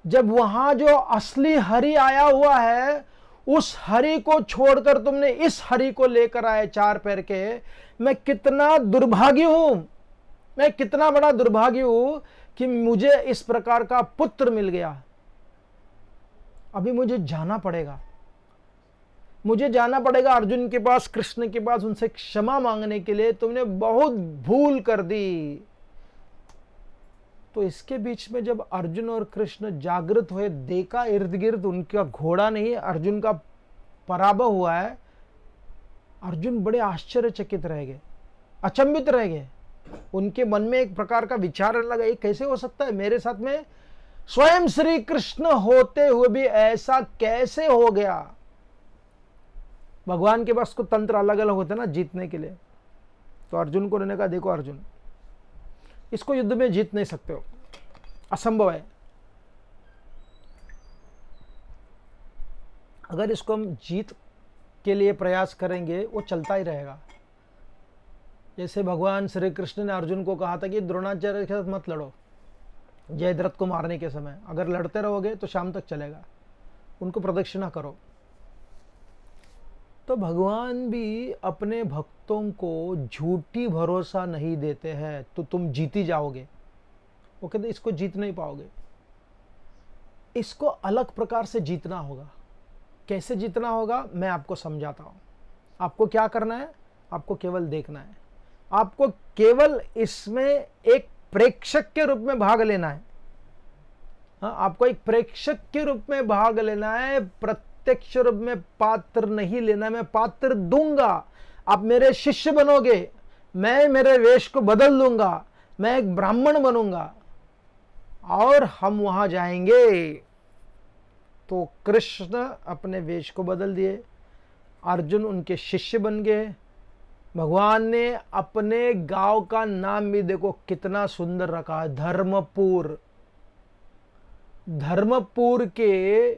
[SPEAKER 1] जब वहां जो असली हरि आया हुआ है उस हरि को छोड़कर तुमने इस हरि को लेकर आए 4 पैर के। मैं कितना दुर्भाग्य हूं, मैं कितना बड़ा दुर्भाग्य हूं कि मुझे इस प्रकार का पुत्र मिल गया। अभी मुझे जाना पड़ेगा, मुझे जाना पड़ेगा अर्जुन के पास, कृष्ण के पास, उनसे क्षमा मांगने के लिए। तुमने बहुत भूल कर दी। तो इसके बीच में जब अर्जुन और कृष्ण जागृत हुए, देखा इर्द गिर्द उनका घोड़ा नहीं, अर्जुन का पराभव हुआ है। अर्जुन बड़े आश्चर्यचकित रह गए, अचंभित रह गए। उनके मन में एक प्रकार का विचार लगा, ये कैसे हो सकता है? मेरे साथ में स्वयं श्री कृष्ण होते हुए भी ऐसा कैसे हो गया? भगवान के पास को तंत्र अलग अलग होते ना जीतने के लिए। तो अर्जुन को उन्होंने कहा देखो अर्जुन, इसको युद्ध में जीत नहीं सकते हो, असंभव है। अगर इसको हम जीत के लिए प्रयास करेंगे वो चलता ही रहेगा। जैसे भगवान श्री कृष्ण ने अर्जुन को कहा था कि द्रोणाचार्य के साथ मत लड़ो जयद्रथ को मारने के समय, अगर लड़ते रहोगे तो शाम तक चलेगा, उनको प्रदक्षिणा करो। तो भगवान भी अपने भक्तों को झूठी भरोसा नहीं देते हैं तो तुम जीती जाओगे। वो कहते इसको जीत नहीं पाओगे, इसको अलग प्रकार से जीतना होगा। कैसे जीतना होगा मैं आपको समझाता हूं। आपको क्या करना है? आपको केवल देखना है, आपको केवल इसमें एक प्रेक्षक के रूप में भाग लेना है। हाँ, आपको एक प्रेक्षक के रूप में भाग लेना है, प्रत्यक्ष रूप में पात्र नहीं लेना। मैं पात्र दूंगा, आप मेरे शिष्य बनोगे, मैं मेरे वेश को बदल दूंगा, मैं एक ब्राह्मण बनूंगा और हम वहां जाएंगे। तो कृष्ण अपने वेश को बदल दिए, अर्जुन उनके शिष्य बन गए। भगवान ने अपने गांव का नाम भी देखो कितना सुंदर रखा है, धर्मपुर। धर्मपुर के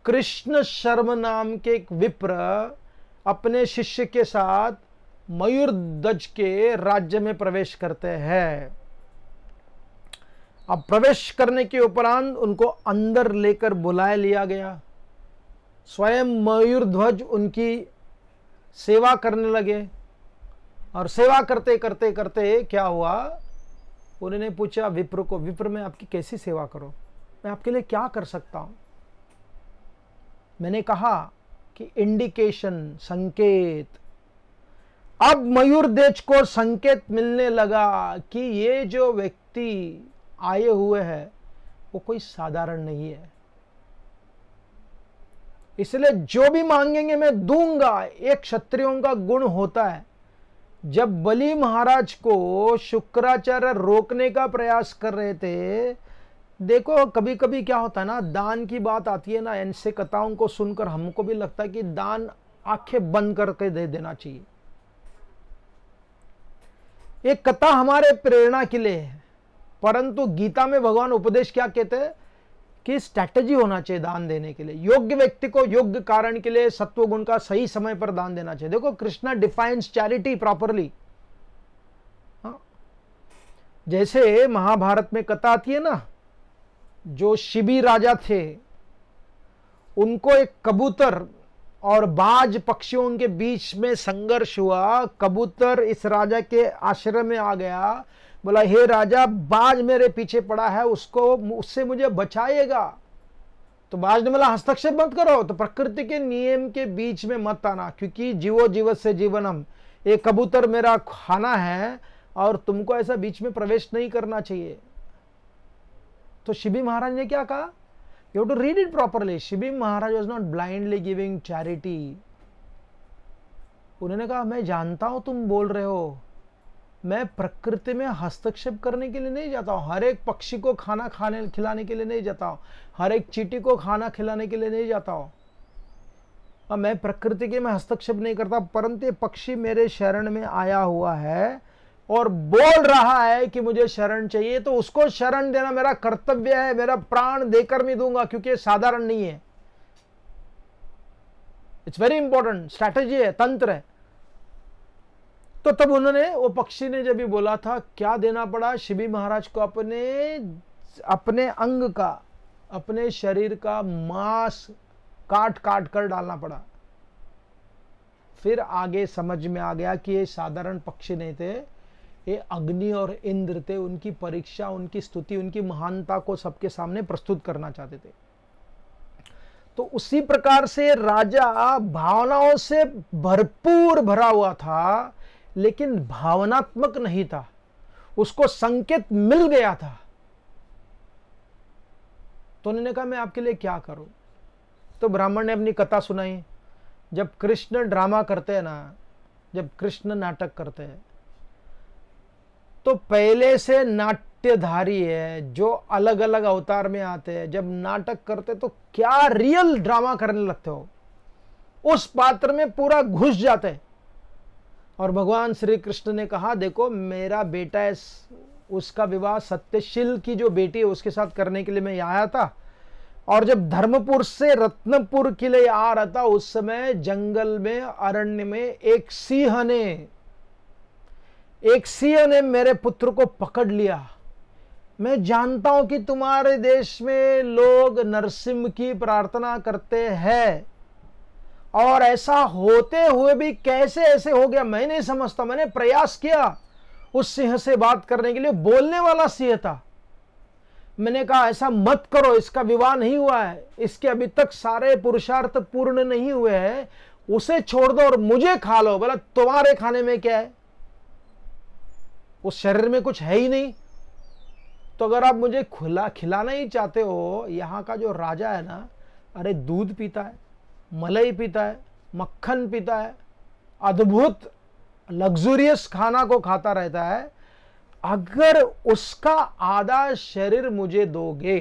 [SPEAKER 1] कृष्ण शर्मा नाम के एक विप्र अपने शिष्य के साथ मयूरध्वज के राज्य में प्रवेश करते हैं। अब प्रवेश करने के उपरांत उनको अंदर लेकर बुलाए लिया गया। स्वयं मयूरध्वज उनकी सेवा करने लगे और सेवा करते करते करते क्या हुआ, उन्होंने पूछा विप्र को, विप्र मैं आपकी कैसी सेवा करूं, मैं आपके लिए क्या कर सकता हूं? मैंने कहा कि इंडिकेशन, संकेत। अब मयूरध्वज को संकेत मिलने लगा कि ये जो व्यक्ति आए हुए हैं वो कोई साधारण नहीं है, इसलिए जो भी मांगेंगे मैं दूंगा। एक क्षत्रियों का गुण होता है, जब बलि महाराज को शुक्राचार्य रोकने का प्रयास कर रहे थे, देखो कभी कभी क्या होता है ना, दान की बात आती है ना, ऐसे कथाओं को सुनकर हमको भी लगता है कि दान आंखें बंद करके दे देना चाहिए। ये कथा हमारे प्रेरणा के लिए है, परंतु गीता में भगवान उपदेश क्या कहते हैं कि स्ट्रैटेजी होना चाहिए दान देने के लिए। योग्य व्यक्ति को योग्य कारण के लिए सत्व गुण का सही समय पर दान देना चाहिए। देखो कृष्णा डिफाइंस चैरिटी प्रॉपरली। जैसे महाभारत में कथा आती है ना, जो शिबी राजा थे उनको एक कबूतर और बाज पक्षियों के बीच में संघर्ष हुआ। कबूतर इस राजा के आश्रम में आ गया, बोला हे राजा बाज मेरे पीछे पड़ा है, उससे मुझे बचाइएगा। तो बाज ने बोला हस्तक्षेप मत करो, तो प्रकृति के नियम के बीच में मत आना, क्योंकि जीवो जीवत से जीवनम, ये कबूतर मेरा खाना है और तुमको ऐसा बीच में प्रवेश नहीं करना चाहिए। तो शिबी महाराज ने क्या कहा, you have to read it properly. Shibi Maharaj was not blindly giving charity. उन्होंने कहा मैं जानता हूं तुम बोल रहे हो, मैं प्रकृति में हस्तक्षेप करने के लिए नहीं जाता हूं, हर एक पक्षी को खाना खिलाने के लिए नहीं जाता हूं, हर एक चींटी को खाना खिलाने के लिए नहीं जाता हूं। मैं प्रकृति के में हस्तक्षेप नहीं करता, परंतु ये पक्षी मेरे शरण में आया हुआ है और बोल रहा है कि मुझे शरण चाहिए, तो उसको शरण देना मेरा कर्तव्य है, मेरा प्राण देकर मैं दूंगा, क्योंकि साधारण नहीं है। इट्स वेरी इंपॉर्टेंट, स्ट्रैटेजी है, तंत्र है। तो तब उन्होंने, वो पक्षी ने जब भी बोला था, क्या देना पड़ा शिबी महाराज को, अपने अंग का, अपने शरीर का मांस काट काट कर डालना पड़ा। फिर आगे समझ में आ गया कि ये साधारण पक्षी नहीं थे, ये अग्नि और इंद्र थे। उनकी परीक्षा, उनकी स्तुति, उनकी महानता को सबके सामने प्रस्तुत करना चाहते थे। तो उसी प्रकार से राजा भावनाओं से भरपूर भरा हुआ था, लेकिन भावनात्मक नहीं था, उसको संकेत मिल गया था। तो उन्होंने कहा मैं आपके लिए क्या करूं। तो ब्राह्मण ने अपनी कथा सुनाई। जब कृष्ण ड्रामा करते हैं ना, जब कृष्ण नाटक करते हैं, तो पहले से नाट्यधारी है जो अलग अलग अवतार में आते हैं, जब नाटक करते तो क्या रियल ड्रामा करने लगते हो, उस पात्र में पूरा घुस जाते हैं। और भगवान श्री कृष्ण ने कहा देखो मेरा बेटा है, उसका विवाह सत्यशील की जो बेटी है उसके साथ करने के लिए मैं आया था। और जब धर्मपुर से रत्नपुर के लिए आ रहा था, उस समय जंगल में, अरण्य में एक सिंह ने मेरे पुत्र को पकड़ लिया। मैं जानता हूं कि तुम्हारे देश में लोग नरसिंह की प्रार्थना करते हैं, और ऐसा होते हुए भी कैसे ऐसे हो गया मैं नहीं समझता। मैंने प्रयास किया उस सिंह से बात करने के लिए, बोलने वाला सिंह था। मैंने कहा ऐसा मत करो, इसका विवाह नहीं हुआ है, इसके अभी तक सारे पुरुषार्थ पूर्ण नहीं हुए हैं, उसे छोड़ दो और मुझे खा लो। बोला तुम्हारे खाने में क्या है, उस शरीर में कुछ है ही नहीं। तो अगर आप मुझे खिलाना ही चाहते हो, यहाँ का जो राजा है ना, अरे दूध पीता है, मलाई पीता है, मक्खन पीता है, अद्भुत लग्जूरियस खाना को खाता रहता है, अगर उसका आधा शरीर मुझे दोगे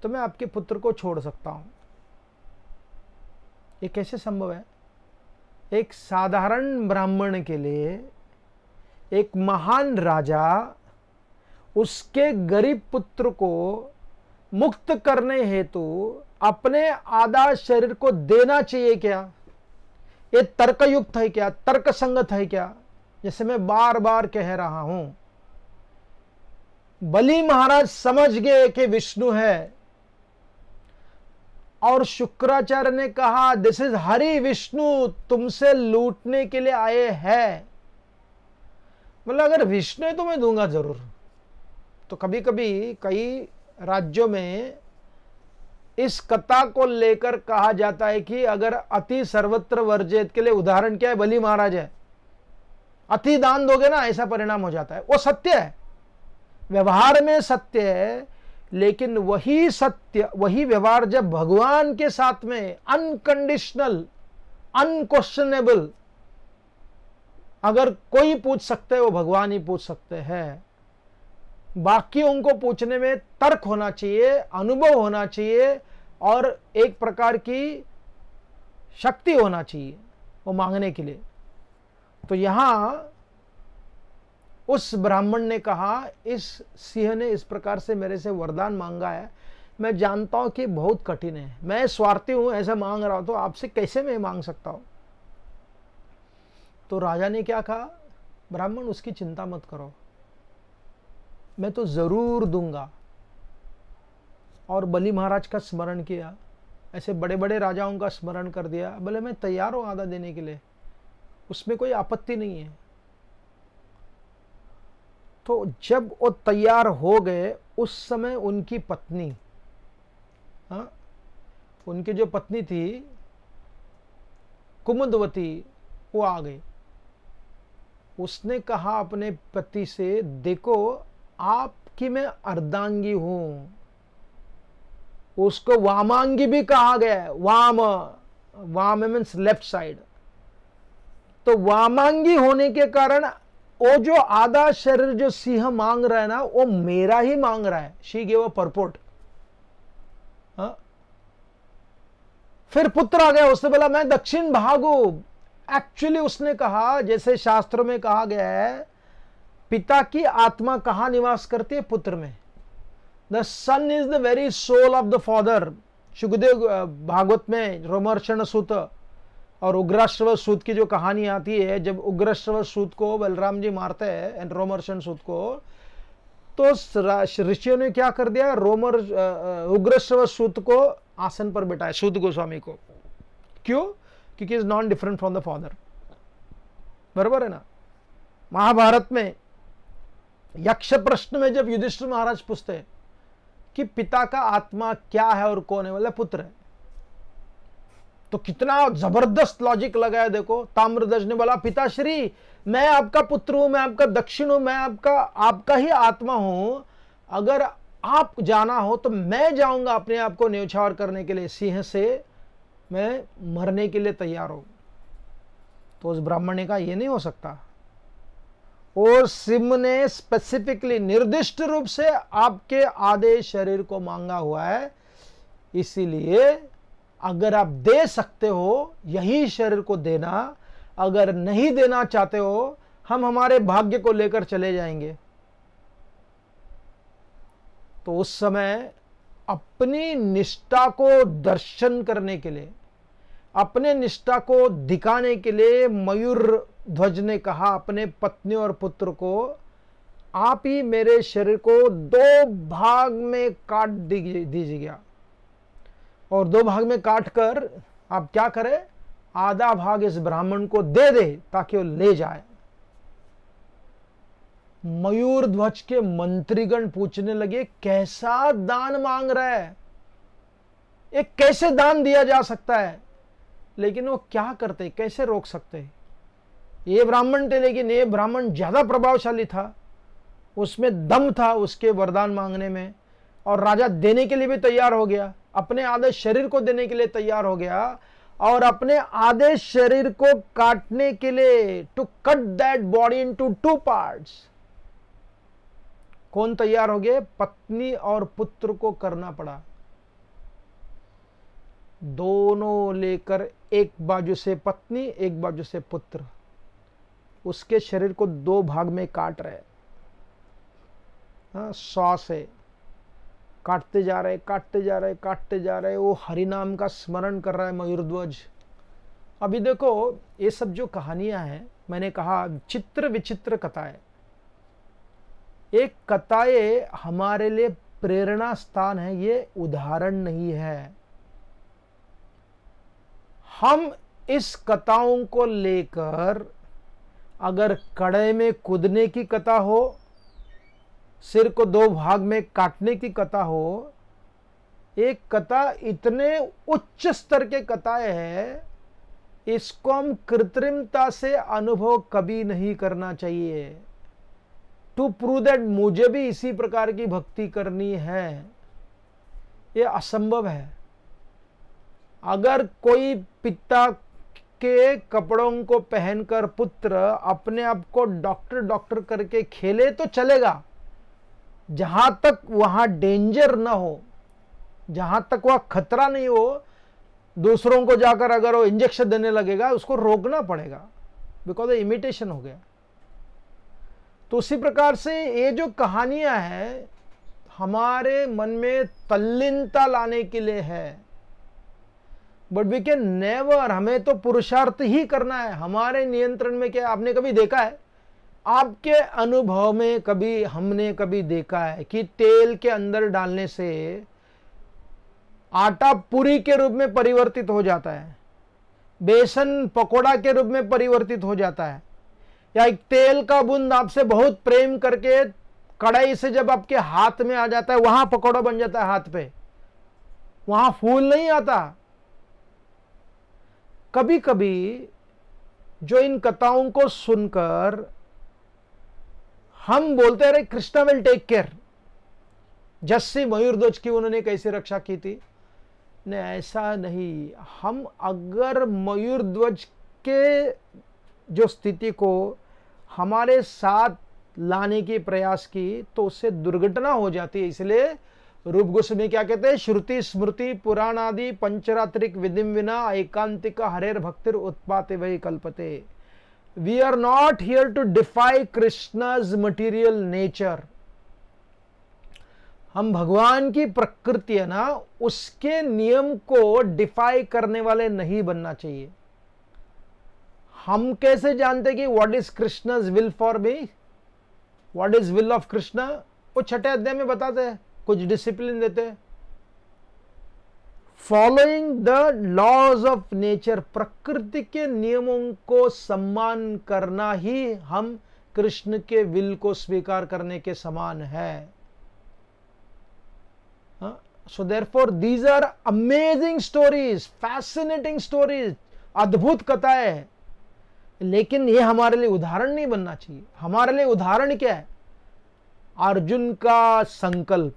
[SPEAKER 1] तो मैं आपके पुत्र को छोड़ सकता हूं। ये कैसे संभव है। एक साधारण ब्राह्मण के लिए एक महान राजा उसके गरीब पुत्र को मुक्त करने हेतु अपने आधा शरीर को देना चाहिए क्या? ये तर्कयुक्त है क्या, तर्क संगत है क्या? जैसे मैं बार बार कह रहा हूं, बलि महाराज समझ गए कि विष्णु है, और शुक्राचार्य ने कहा दिस इज हरि विष्णु, तुमसे लूटने के लिए आए हैं। मतलब अगर विष्णु है तो मैं दूंगा जरूर। तो कभी कभी कई राज्यों में इस कथा को लेकर कहा जाता है कि अगर अति सर्वत्र वर्जित, के लिए उदाहरण क्या है, बलि महाराज है, अति दान दोगे ना ऐसा परिणाम हो जाता है। वो सत्य है, व्यवहार में सत्य है, लेकिन वही सत्य, वही व्यवहार जब भगवान के साथ में अनकंडीशनल, अनक्वेश्चनेबल, अगर कोई पूछ सकते है वो भगवान ही पूछ सकते हैं। बाकी उनको पूछने में तर्क होना चाहिए, अनुभव होना चाहिए, और एक प्रकार की शक्ति होना चाहिए वो मांगने के लिए। तो यहां उस ब्राह्मण ने कहा, इस सिंह ने इस प्रकार से मेरे से वरदान मांगा है, मैं जानता हूं कि बहुत कठिन है, मैं स्वार्थी हूं, ऐसा मांग रहा हूं, तो आपसे कैसे मैं मांग सकता हूं। तो राजा ने क्या कहा, ब्राह्मण उसकी चिंता मत करो, मैं तो जरूर दूंगा। और बलि महाराज का स्मरण किया, ऐसे बड़े बड़े राजाओं का स्मरण कर दिया, बोले मैं तैयार हूं आधा देने के लिए, उसमें कोई आपत्ति नहीं है। तो जब वो तैयार हो गए, उस समय उनकी पत्नी, उनकी जो पत्नी थी कुमुदवती, वो आ गई। उसने कहा अपने पति से, देखो आपकी मैं अर्धांगी हूं। उसको वामांगी भी कहा गया है, वाम मीन्स लेफ्ट साइड। तो वामांगी होने के कारण वो जो आधा शरीर जो सिंह मांग रहा है ना, वो मेरा ही मांग रहा है। She gave a purport. फिर पुत्र आ गया, उसने बोला मैं दक्षिण भागू। एक्चुअली उसने कहा, जैसे शास्त्रों में कहा गया है, पिता की आत्मा कहां निवास करती है, पुत्र में। The son is the very soul of the father. Sukhdev Bhagavat में रोमहर्षण सूत और उग्राश्रव सूत की जो कहानी आती है, जब उग्राश्रव सूत को बलराम जी मारते हैं एंड रोमहर्षण सूत को, तो ऋषियों ने क्या कर दिया, उग्राश्रव सूत को आसन पर बिठाया, सूत गोस्वामी को। क्यों? क्योंकि is non different from the father. बराबर है ना। महाभारत में यक्ष प्रश्न में जब युधिष्ठिर महाराज पूछते हैं कि पिता का आत्मा क्या है और कौन है, बोले पुत्र है। तो कितना जबरदस्त लॉजिक लगाया देखो। ताम्रध्वज ने बोला, पिताश्री मैं आपका पुत्र हूं, मैं आपका दक्षिण हूं, मैं आपका ही आत्मा हूं। अगर आप जाना हो तो मैं जाऊंगा अपने आप को न्यौछावर करने के लिए, सिंह से मैं मरने के लिए तैयार हूं। तो उस ब्राह्मण ने कहा यह नहीं हो सकता। और सिंह ने स्पेसिफिकली निर्दिष्ट रूप से आपके आधे शरीर को मांगा हुआ है, इसीलिए अगर आप दे सकते हो यही शरीर को देना, अगर नहीं देना चाहते हो हम हमारे भाग्य को लेकर चले जाएंगे। तो उस समय अपनी निष्ठा को दर्शन करने के लिए, अपने निष्ठा को दिखाने के लिए मयूर ध्वज ने कहा अपने पत्नी और पुत्र को, आप ही मेरे शरीर को 2 भाग में काट दीजिएगा। और 2 भाग में काट कर आप क्या करें, आधा भाग इस ब्राह्मण को दे दे ताकि वो ले जाए। मयूर ध्वज के मंत्रीगण पूछने लगे, कैसा दान मांग रहा है, एक कैसे दान दिया जा सकता है। लेकिन वो क्या करते, कैसे रोक सकते। ये ब्राह्मण थे, लेकिन ये ब्राह्मण ज्यादा प्रभावशाली था, उसमें दम था उसके वरदान मांगने में। और राजा देने के लिए भी तैयार हो गया, अपने आधे शरीर को देने के लिए तैयार हो गया। और अपने आधे शरीर को काटने के लिए, to cut that body into 2 parts, कौन तैयार हो गए, पत्नी और पुत्र को करना पड़ा। दोनों लेकर, एक बाजू से पत्नी एक बाजू से पुत्र, उसके शरीर को 2 भाग में काट रहे। सौ से काटते जा रहे, काटते जा रहे, काटते जा रहे। वो हरिनाम का स्मरण कर रहा है मयूरध्वज। अभी देखो ये सब जो कहानियां हैं, मैंने कहा चित्र विचित्र कथाएं। एक कथाएं हमारे लिए प्रेरणा स्थान है, ये उदाहरण नहीं है। हम इस कथाओं को लेकर, अगर कड़े में कूदने की कथा हो, सिर को 2 भाग में काटने की कथा हो, एक कथा इतने उच्च स्तर के कथाएं हैं, इसको हम कृत्रिमता से अनुभव कभी नहीं करना चाहिए। टू प्रूव दैट मुझे भी इसी प्रकार की भक्ति करनी है, ये असंभव है। अगर कोई पिता के कपड़ों को पहनकर पुत्र अपने आप को डॉक्टर करके खेले तो चलेगा, जहां तक वहां डेंजर ना हो, जहां तक वह खतरा नहीं हो। दूसरों को जाकर अगर वो इंजेक्शन देने लगेगा, उसको रोकना पड़ेगा, बिकॉज इमिटेशन हो गया। तो उसी प्रकार से ये जो कहानियां हैं हमारे मन में तल्लीनता लाने के लिए है, बट वी कैन नेवर, हमें तो पुरुषार्थ ही करना है। हमारे नियंत्रण में क्या, आपने कभी देखा है, आपके अनुभव में कभी, हमने कभी देखा है कि तेल के अंदर डालने से आटा पूरी के रूप में परिवर्तित हो जाता है, बेसन पकोड़ा के रूप में परिवर्तित हो जाता है, या एक तेल का बूंद आपसे बहुत प्रेम करके कढ़ाई से जब आपके हाथ में आ जाता है, वहां पकोड़ा बन जाता है हाथ पे, वहां फूल नहीं आता। कभी कभी जो इन कथाओं को सुनकर हम बोलते रहे कृष्णा विल टेक केयर, जस्सी मयूरध्वज की उन्होंने कैसे रक्षा की थी, नहीं ऐसा नहीं। हम अगर मयूरध्वज के जो स्थिति को हमारे साथ लाने की प्रयास की तो उससे दुर्घटना हो जाती है। इसलिए रूप गोस्वामी क्या कहते हैं, श्रुति स्मृति पुराण आदि पंचरात्रिक विधिम विना एकांतिक हरेर भक्तिर उत्पाते वही कल्पते। We are not here to defy Krishna's material nature. हम भगवान की प्रकृति है ना, उसके नियम को डिफाई करने वाले नहीं बनना चाहिए। हम कैसे जानते कि what is Krishna's will for me, what is will of Krishna, वो छठे अध्याय में बताते हैं, कुछ डिसिप्लिन देते हैं। Following the laws of nature, प्रकृति के नियमों को सम्मान करना ही हम कृष्ण के विल को स्वीकार करने के समान है। So therefore these are amazing stories, fascinating stories, अद्भुत कथाएं, लेकिन ये हमारे लिए उदाहरण नहीं बनना चाहिए। हमारे लिए उदाहरण क्या है, अर्जुन का संकल्प,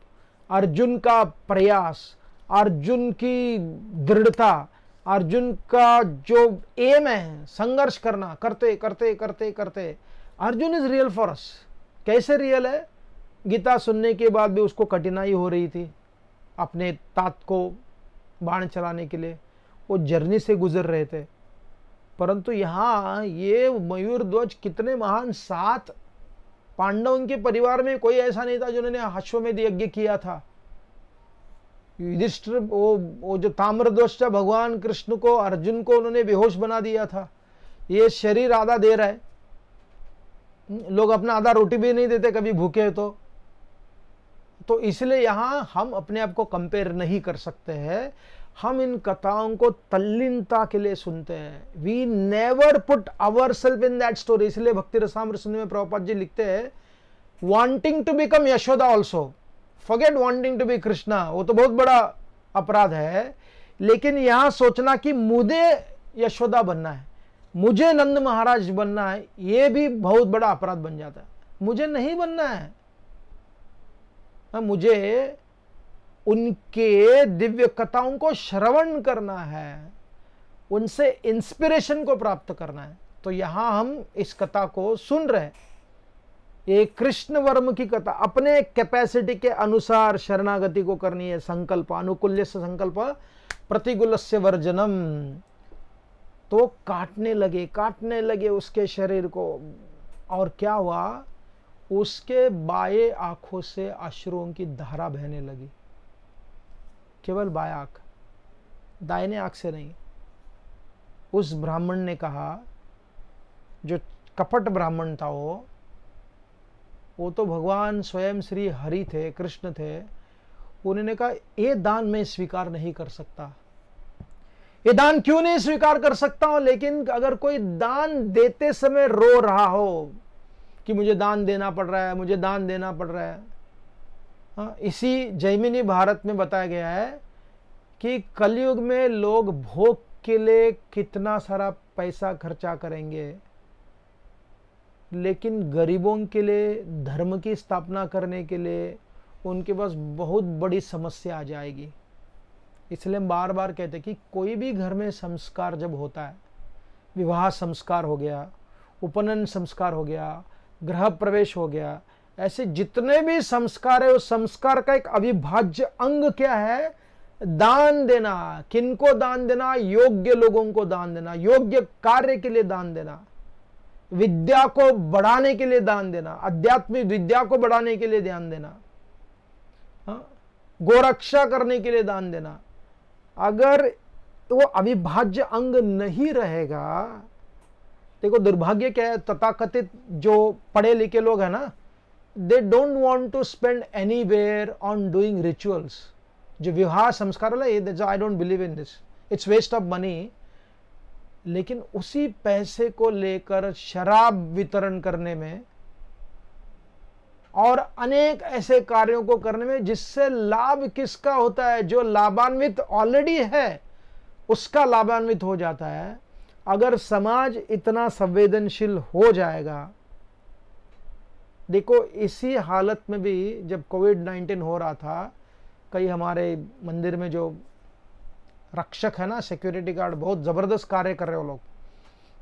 [SPEAKER 1] अर्जुन का प्रयास, अर्जुन की दृढ़ता, अर्जुन का जो एम है संघर्ष करना, करते करते करते करते Arjun is real for us. कैसे रियल है, गीता सुनने के बाद भी उसको कठिनाई हो रही थी अपने तात को बाण चलाने के लिए, वो जर्नी से गुजर रहे थे। परंतु यहाँ ये मयूरध्वज कितने महान, 7 पांडवों के परिवार में कोई ऐसा नहीं था जिन्होंने अश्वमेध यज्ञ किया था। युधिष्ठिर वो जो ताम्रध्वज था, भगवान कृष्ण को, अर्जुन को उन्होंने बेहोश बना दिया था। ये शरीर आधा दे रहा है, लोग अपना आधा रोटी भी नहीं देते कभी भूखे तो इसलिए यहां हम अपने आप को कंपेयर नहीं कर सकते हैं। हम इन कथाओं को तल्लीनता के लिए सुनते हैं। We never put our self in that story. इसलिए भक्ति रसामृत में प्रभुपाद जी लिखते हैं, wanting to become Yashoda also, forget wanting to be Krishna, वो तो बहुत बड़ा अपराध है। लेकिन यहां सोचना कि मुझे यशोदा बनना है, मुझे नंद महाराज बनना है, यह भी बहुत बड़ा अपराध बन जाता है। मुझे नहीं बनना है, मुझे उनके दिव्य कथाओं को श्रवण करना है, उनसे इंस्पिरेशन को प्राप्त करना है। तो यहां हम इस कथा को सुन रहे हैं, ये कृष्ण वर्म की कथा, अपने कैपेसिटी के अनुसार शरणागति को करनी है। संकल्प अनुकूल्य से संकल्प प्रतिकूल से वर्जनम। तो काटने लगे उसके शरीर को, और क्या हुआ, उसके बाएं आंखों से अश्रुओं की धारा बहने लगी। केवल बाएं आंख, दाहिने आंख से नहीं। उस ब्राह्मण ने कहा, जो कपट ब्राह्मण था, वो तो भगवान स्वयं श्री हरि थे, कृष्ण थे। उन्होंने कहा, ये दान मैं स्वीकार नहीं कर सकता। ये दान क्यों नहीं स्वीकार कर सकता हूं, लेकिन अगर कोई दान देते समय रो रहा हो कि मुझे दान देना पड़ रहा है, मुझे दान देना पड़ रहा है। हाँ, इसी जैमिनी भारत में बताया गया है कि कलयुग में लोग भोग के लिए कितना सारा पैसा खर्चा करेंगे, लेकिन गरीबों के लिए, धर्म की स्थापना करने के लिए उनके पास बहुत बड़ी समस्या आ जाएगी। इसलिए हम बार बार कहते हैं कि कोई भी घर में संस्कार जब होता है, विवाह संस्कार हो गया, उपनयन संस्कार हो गया, गृह प्रवेश हो गया, ऐसे जितने भी संस्कार है, उस संस्कार का एक अविभाज्य अंग क्या है, दान देना। किनको दान देना, योग्य लोगों को दान देना, योग्य कार्य के लिए दान देना। विद्या को बढ़ाने के लिए दान देना, आध्यात्मिक विद्या को बढ़ाने के लिए ध्यान देना, गोरक्षा करने के लिए दान देना। अगर वो अविभाज्य अंग नहीं रहेगा, देखो दुर्भाग्य क्या है, तथाकथित जो पढ़े लिखे लोग हैं ना, they don't want to spend anywhere on doing rituals. जो विवाह संस्कार है ये, I don't believe in this, it's waste of money. लेकिन उसी पैसे को लेकर शराब वितरण करने में और अनेक ऐसे कार्यों को करने में जिससे लाभ किसका होता है? जो लाभान्वित ऑलरेडी है उसका लाभान्वित हो जाता है। अगर समाज इतना संवेदनशील हो जाएगा, देखो इसी हालत में भी जब कोविड-19 हो रहा था, कई हमारे मंदिर में जो रक्षक है ना, सिक्योरिटी गार्ड, बहुत ज़बरदस्त कार्य कर रहे हो लोग,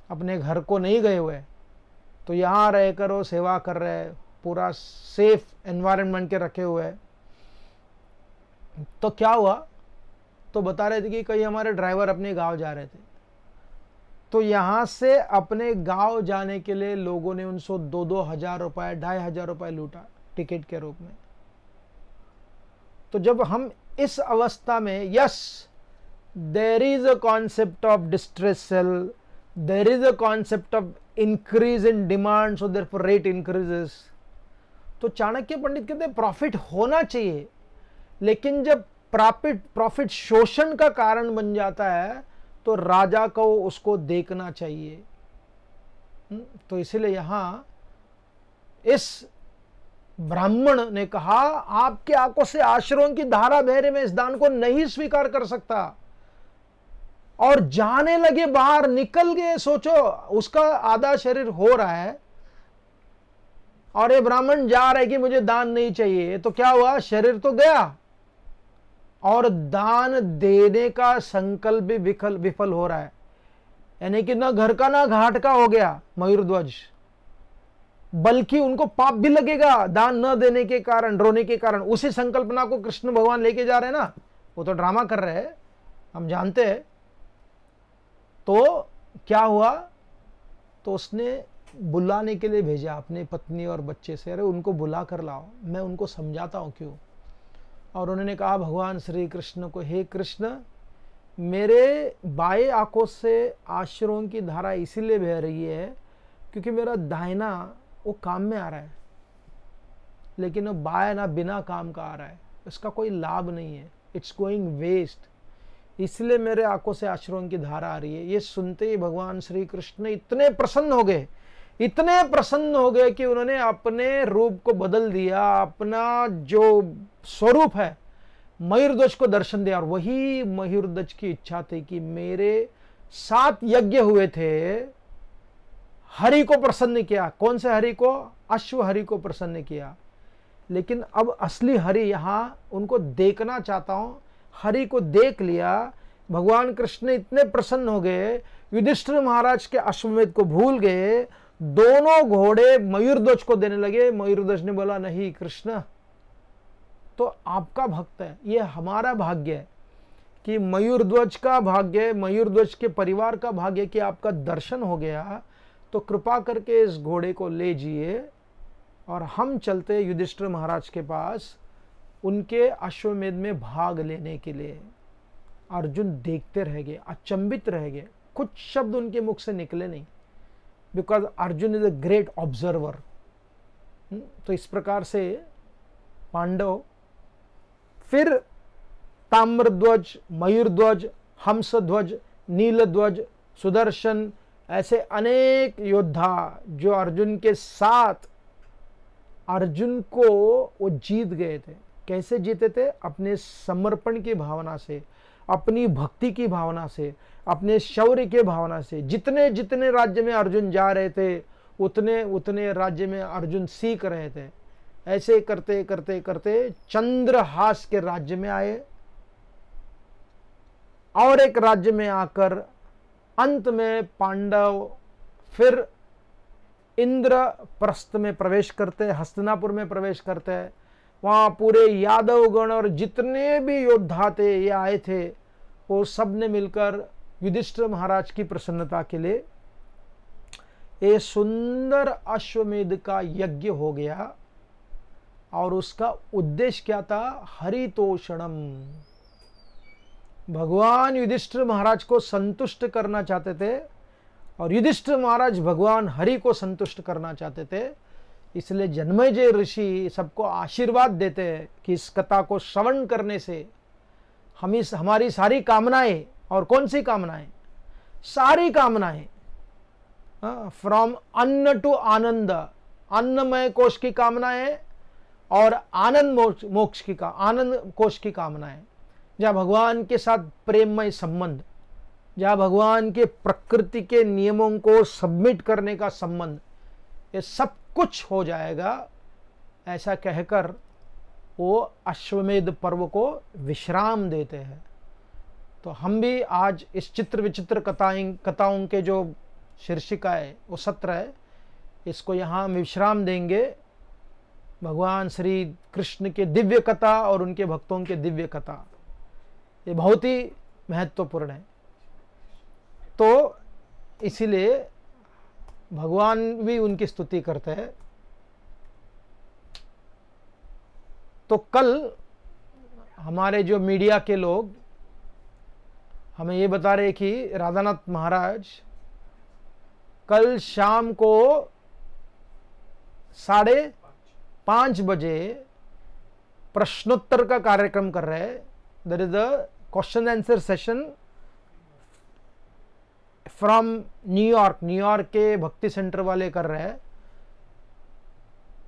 [SPEAKER 1] अपने घर को नहीं गए हुए, तो यहाँ रहकर वो सेवा कर रहे हैं, पूरा सेफ एनवायरनमेंट के रखे हुए हैं। तो क्या हुआ, तो बता रहे थे कि कई हमारे ड्राइवर अपने गांव जा रहे थे, तो यहाँ से अपने गांव जाने के लिए लोगों ने उनसे 2-2 हज़ार रुपये, 2,500 रुपये लूटा टिकट के रूप में। तो जब हम इस अवस्था में, yes there is a concept of distress sell, there is a concept of increase in demand, so therefore rate increases। तो चाणक्य पंडित कहते हैं प्रॉफिट होना चाहिए, लेकिन जब प्रॉफिट शोषण का कारण बन जाता है तो राजा को उसको देखना चाहिए। तो इसलिए यहां इस ब्राह्मण ने कहा, आपके आंखों से आश्रयों की धारा बह रही, मैं इस दान को नहीं स्वीकार कर सकता। और जाने लगे, बाहर निकल गए। सोचो उसका आधा शरीर हो रहा है और ये ब्राह्मण जा रहा है कि मुझे दान नहीं चाहिए, तो क्या हुआ, शरीर तो गया और दान देने का संकल्प भी विफल हो रहा है। यानी कि ना घर का ना घाट का हो गया मयूरध्वज, बल्कि उनको पाप भी लगेगा दान न देने के कारण, रोने के कारण। उसी संकल्पना को कृष्ण भगवान लेके जा रहे हैं ना, वो तो ड्रामा कर रहे हैं, हम जानते हैं। तो क्या हुआ, तो उसने बुलाने के लिए भेजा अपनी पत्नी और बच्चे से, अरे उनको बुला कर लाओ, मैं उनको समझाता हूं क्यों। और उन्होंने कहा भगवान श्री कृष्ण को, हे कृष्ण, मेरे बाएं आंखों से आश्रुओं की धारा इसीलिए बह रही है क्योंकि मेरा दाहिना वो काम में आ रहा है, लेकिन वो बाएं ना बिना काम का आ रहा है, इसका कोई लाभ नहीं है, इट्स गोइंग वेस्ट, इसलिए मेरे आंखों से आश्रुओं की धारा आ रही है। ये सुनते ही भगवान श्री कृष्ण इतने प्रसन्न हो गए, इतने प्रसन्न हो गए कि उन्होंने अपने रूप को बदल दिया, अपना जो स्वरूप है मयूरध्वज को दर्शन दिया। और वही मयूरध्वज की इच्छा थी कि मेरे 7 यज्ञ हुए थे, हरि को प्रसन्न किया। कौन से हरि को? अश्व हरि को प्रसन्न किया। लेकिन अब असली हरि यहां उनको देखना चाहता हूं। हरि को देख लिया, भगवान कृष्ण इतने प्रसन्न हो गए, युधिष्ठिर महाराज के अश्वमेध को भूल गए, दोनों घोड़े मयूरध्वज को देने लगे। मयूरध्वज ने बोला, नहीं कृष्ण तो आपका भक्त है, ये हमारा भाग्य है कि मयूरध्वज का भाग्य, मयूरध्वज के परिवार का भाग्य कि आपका दर्शन हो गया, तो कृपा करके इस घोड़े को ले जाइए और हम चलते युधिष्ठिर महाराज के पास उनके अश्वमेध में भाग लेने के लिए। अर्जुन देखते रह गए, अचंभित रह गए, कुछ शब्द उनके मुख से निकले नहीं, because Arjun is a great observer. तो इस प्रकार से पांडव फिर ताम्रध्वज, मयूरध्वज, हंसध्वज, नीलध्वज, सुदर्शन, ऐसे अनेक योद्धा जो अर्जुन के साथ अर्जुन को वो जीत गए थे। कैसे जीते थे? अपने समर्पण की भावना से, अपनी भक्ति की भावना से, अपने शौर्य के भावना से। जितने जितने राज्य में अर्जुन जा रहे थे उतने उतने राज्य में अर्जुन सीख रहे थे। ऐसे करते करते करते चंद्रहास के राज्य में आए और एक राज्य में आकर अंत में पांडव फिर इंद्रप्रस्थ में प्रवेश करते, हस्तिनापुर में प्रवेश करते हैं। वहां पूरे यादवगण और जितने भी योद्धा थे ये आए थे, वो सब ने मिलकर युधिष्ठिर महाराज की प्रसन्नता के लिए ये सुंदर अश्वमेध का यज्ञ हो गया और उसका उद्देश्य क्या था? हरितोषणम। भगवान युधिष्ठिर महाराज को संतुष्ट करना चाहते थे और युधिष्ठिर महाराज भगवान हरि को संतुष्ट करना चाहते थे। इसलिए जन्मेजय ऋषि सबको आशीर्वाद देते हैं कि इस कथा को श्रवण करने से हमारी सारी कामनाएं, और कौन सी कामनाएं? सारी कामनाएं, फ्रॉम अन्न टू आनंद, अन्नमय कोश की कामनाएं और आनंद मोक्ष की आनंद कोश की कामनाएं, जहाँ भगवान के साथ प्रेममय संबंध, जहाँ भगवान के प्रकृति के नियमों को सबमिट करने का संबंध, ये सब कुछ हो जाएगा। ऐसा कहकर वो अश्वमेध पर्व को विश्राम देते हैं। तो हम भी आज इस चित्र विचित्र कथाओं के जो शीर्षिका है, वो सत्र है, इसको यहाँ विश्राम देंगे। भगवान श्री कृष्ण के दिव्य कथा और उनके भक्तों के दिव्य कथा, ये बहुत ही महत्वपूर्ण है। तो इसीलिए भगवान भी उनकी स्तुति करते हैं। तो कल हमारे जो मीडिया के लोग हमें ये बता रहे कि राधानाथ महाराज कल शाम को 5:30 बजे प्रश्नोत्तर का कार्यक्रम कर रहे हैं। There is a question answer session from New York के भक्ति सेंटर वाले कर रहे हैं।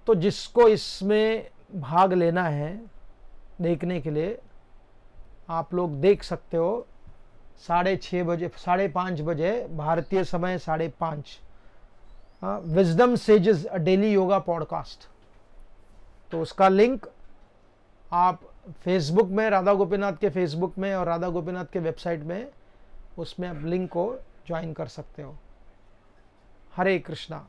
[SPEAKER 1] तो जिसको इसमें भाग लेना है देखने के लिए, आप लोग देख सकते हो 6:30 बजे, 5:30 बजे भारतीय समय 5:30, विजडम सेजेस अ डेली योगा पॉडकास्ट। तो उसका लिंक आप फेसबुक में, राधा गोपीनाथ के फेसबुक में और राधा गोपीनाथ के वेबसाइट में, उसमें आप लिंक को ज्वाइन कर सकते हो। हरे कृष्णा।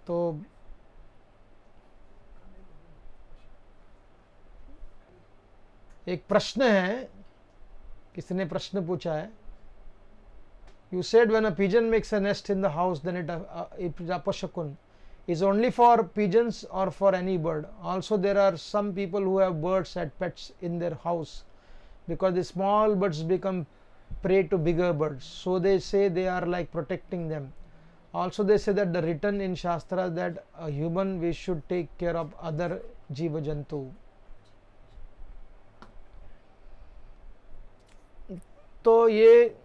[SPEAKER 1] तो एक प्रश्न है, किसी ने प्रश्न पूछा है। You said when a pigeon makes a nest in the house, then it is apashakun. Is only for pigeons or for any bird? Also, there are some people who have birds as pets in their house because the small birds become prey to bigger birds. So they say they are like protecting them. Also, they say that the written in Shastra that a human we should take care of other jiva jantu. तो ये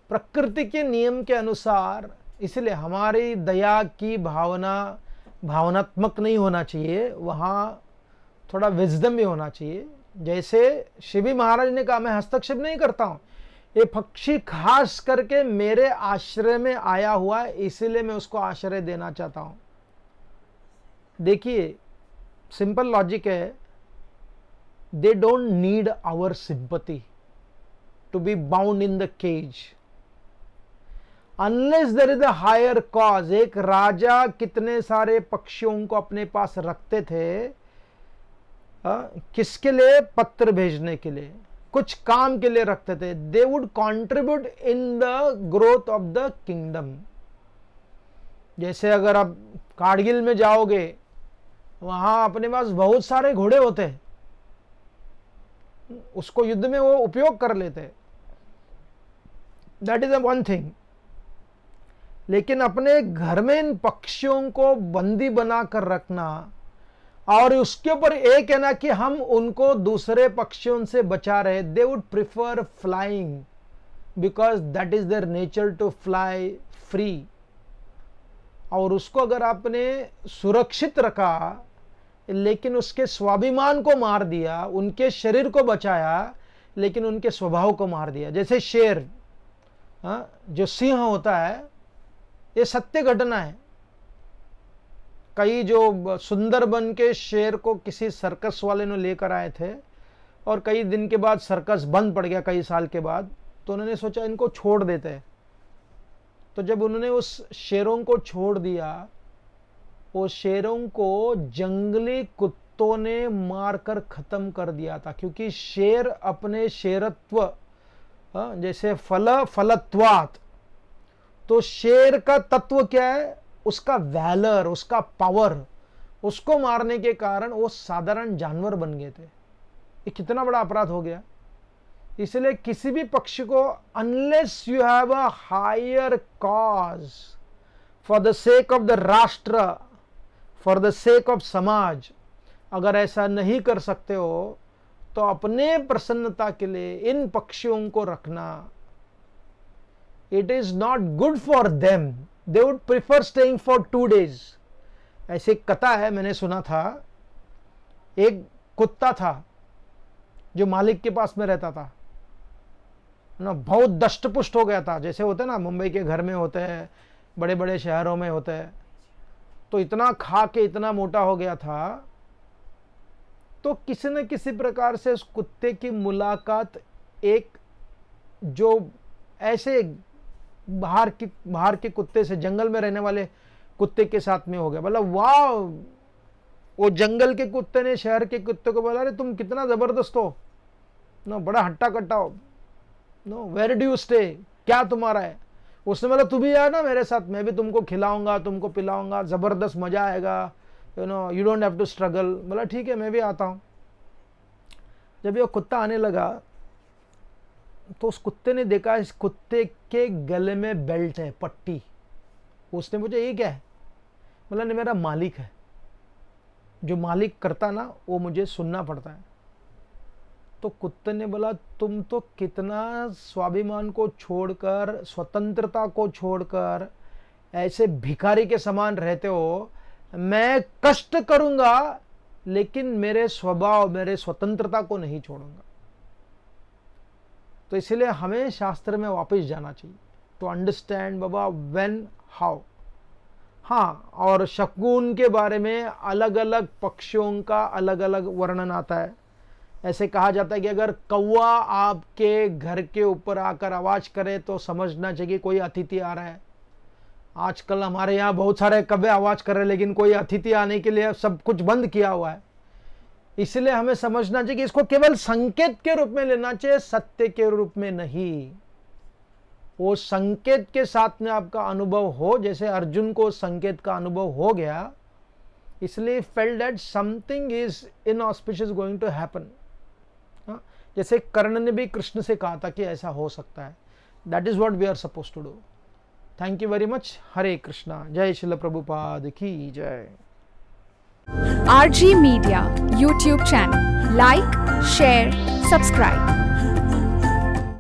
[SPEAKER 1] प्रकृति के नियम के अनुसार, इसलिए हमारी दया की भावना भावनात्मक नहीं होना चाहिए, वहाँ थोड़ा विजडम भी होना चाहिए। जैसे शिवी महाराज ने कहा, मैं हस्तक्षेप नहीं करता हूँ, ये पक्षी खास करके मेरे आश्रय में आया हुआ है, इसीलिए मैं उसको आश्रय देना चाहता हूँ। देखिए सिंपल लॉजिक है, they don't need our sympathy to be bound in the cage unless there is a higher cause। एक राजा कितने सारे पक्षियों को अपने पास रखते थे, किसके लिए? पत्र भेजने के लिए, कुछ काम के लिए रखते थे। they would contribute in the growth of the kingdom। जैसे अगर आप कारगिल में जाओगे, वहां अपने पास बहुत सारे घोड़े होते हैं, उसको युद्ध में वो उपयोग कर लेते। That is one thing. लेकिन अपने घर में इन पक्षियों को बंदी बना कर रखना और उसके ऊपर ये कहना कि हम उनको दूसरे पक्षियों से बचा रहे, they would prefer flying because that is their nature to fly free. और उसको अगर आपने सुरक्षित रखा लेकिन उसके स्वाभिमान को मार दिया, उनके शरीर को बचाया लेकिन उनके स्वभाव को मार दिया। जैसे शेर, जो सिंह होता है, ये सत्य घटना है। कई जो सुंदरबन के शेर को किसी सर्कस वाले ने लेकर आए थे और कई दिन के बाद सर्कस बंद पड़ गया, कई साल के बाद, तो उन्होंने सोचा इनको छोड़ देते हैं। तो जब उन्होंने उस शेरों को छोड़ दिया, वो शेरों को जंगली कुत्तों ने मारकर खत्म कर दिया था, क्योंकि शेर अपने शेरत्व, जैसे फलत्वात, तो शेर का तत्व क्या है, उसका वैलर, उसका पावर, उसको मारने के कारण वो साधारण जानवर बन गए थे। ये कितना बड़ा अपराध हो गया। इसलिए किसी भी पक्ष को, unless you have a higher cause for the sake of the rashtra, for the sake of samaj, अगर ऐसा नहीं कर सकते हो तो अपने प्रसन्नता के लिए इन पक्षियों को रखना, it is not good for them, they would prefer staying for 2 days। ऐसे कथा है, मैंने सुना था, एक कुत्ता था जो मालिक के पास में रहता था ना, बहुत दष्टपुष्ट हो गया था, जैसे होते ना मुंबई के घर में होते हैं, बड़े बड़े शहरों में होते हैं, तो इतना खा के इतना मोटा हो गया था। तो किसी न किसी प्रकार से उस कुत्ते की मुलाकात एक जो ऐसे बाहर के कुत्ते से, जंगल में रहने वाले कुत्ते के साथ में हो गया। मतलब वाह, वो जंगल के कुत्ते ने शहर के कुत्ते को बोला, अरे तुम कितना जबरदस्त हो, नो बड़ा हट्टा कट्टा हो, no where do you stay, क्या तुम्हारा है। उसने बोला तू भी आया ना मेरे साथ, मैं भी तुमको खिलाऊंगा, तुमको पिलाऊंगा, जबरदस्त मजा आएगा, you don't have to struggle. बोला ठीक है, मैं भी आता हूं। जब ये कुत्ता आने लगा तो उस कुत्ते ने देखा इस कुत्ते के गले में बेल्ट है, पट्टी। उसने मुझे, ये क्या है? बोला नहीं, मेरा मालिक है, जो मालिक करता ना वो मुझे सुनना पड़ता है। तो कुत्ते ने बोला तुम तो कितना स्वाभिमान को छोड़कर, स्वतंत्रता को छोड़कर ऐसे भिखारी के समान रहते हो। मैं कष्ट करूंगा लेकिन मेरे स्वभाव, मेरे स्वतंत्रता को नहीं छोड़ूंगा। तो इसलिए हमें शास्त्र में वापस जाना चाहिए to understand Baba when, how. हाँ, और शकुन के बारे में अलग अलग पक्षियों का अलग अलग वर्णन आता है। ऐसे कहा जाता है कि अगर कौवा आपके घर के ऊपर आकर आवाज करे तो समझना चाहिए कोई अतिथि आ रहा है। आजकल हमारे यहाँ बहुत सारे कौवे आवाज कर रहे हैं, लेकिन कोई अतिथि आने के लिए सब कुछ बंद किया हुआ है। इसलिए हमें समझना चाहिए कि इसको केवल संकेत के रूप में लेना चाहिए, सत्य के रूप में नहीं। वो संकेत के साथ में आपका अनुभव हो, जैसे अर्जुन को संकेत का अनुभव हो गया, इसलिए felt that something is inauspicious going to happen. जैसे कर्ण ने भी कृष्ण से कहा था कि ऐसा हो सकता है। That is what we are suppose to do. Thank you very much. Hare Krishna. जय श्रील प्रभुपाद की जय।
[SPEAKER 2] RG Media YouTube channel, like, share, subscribe.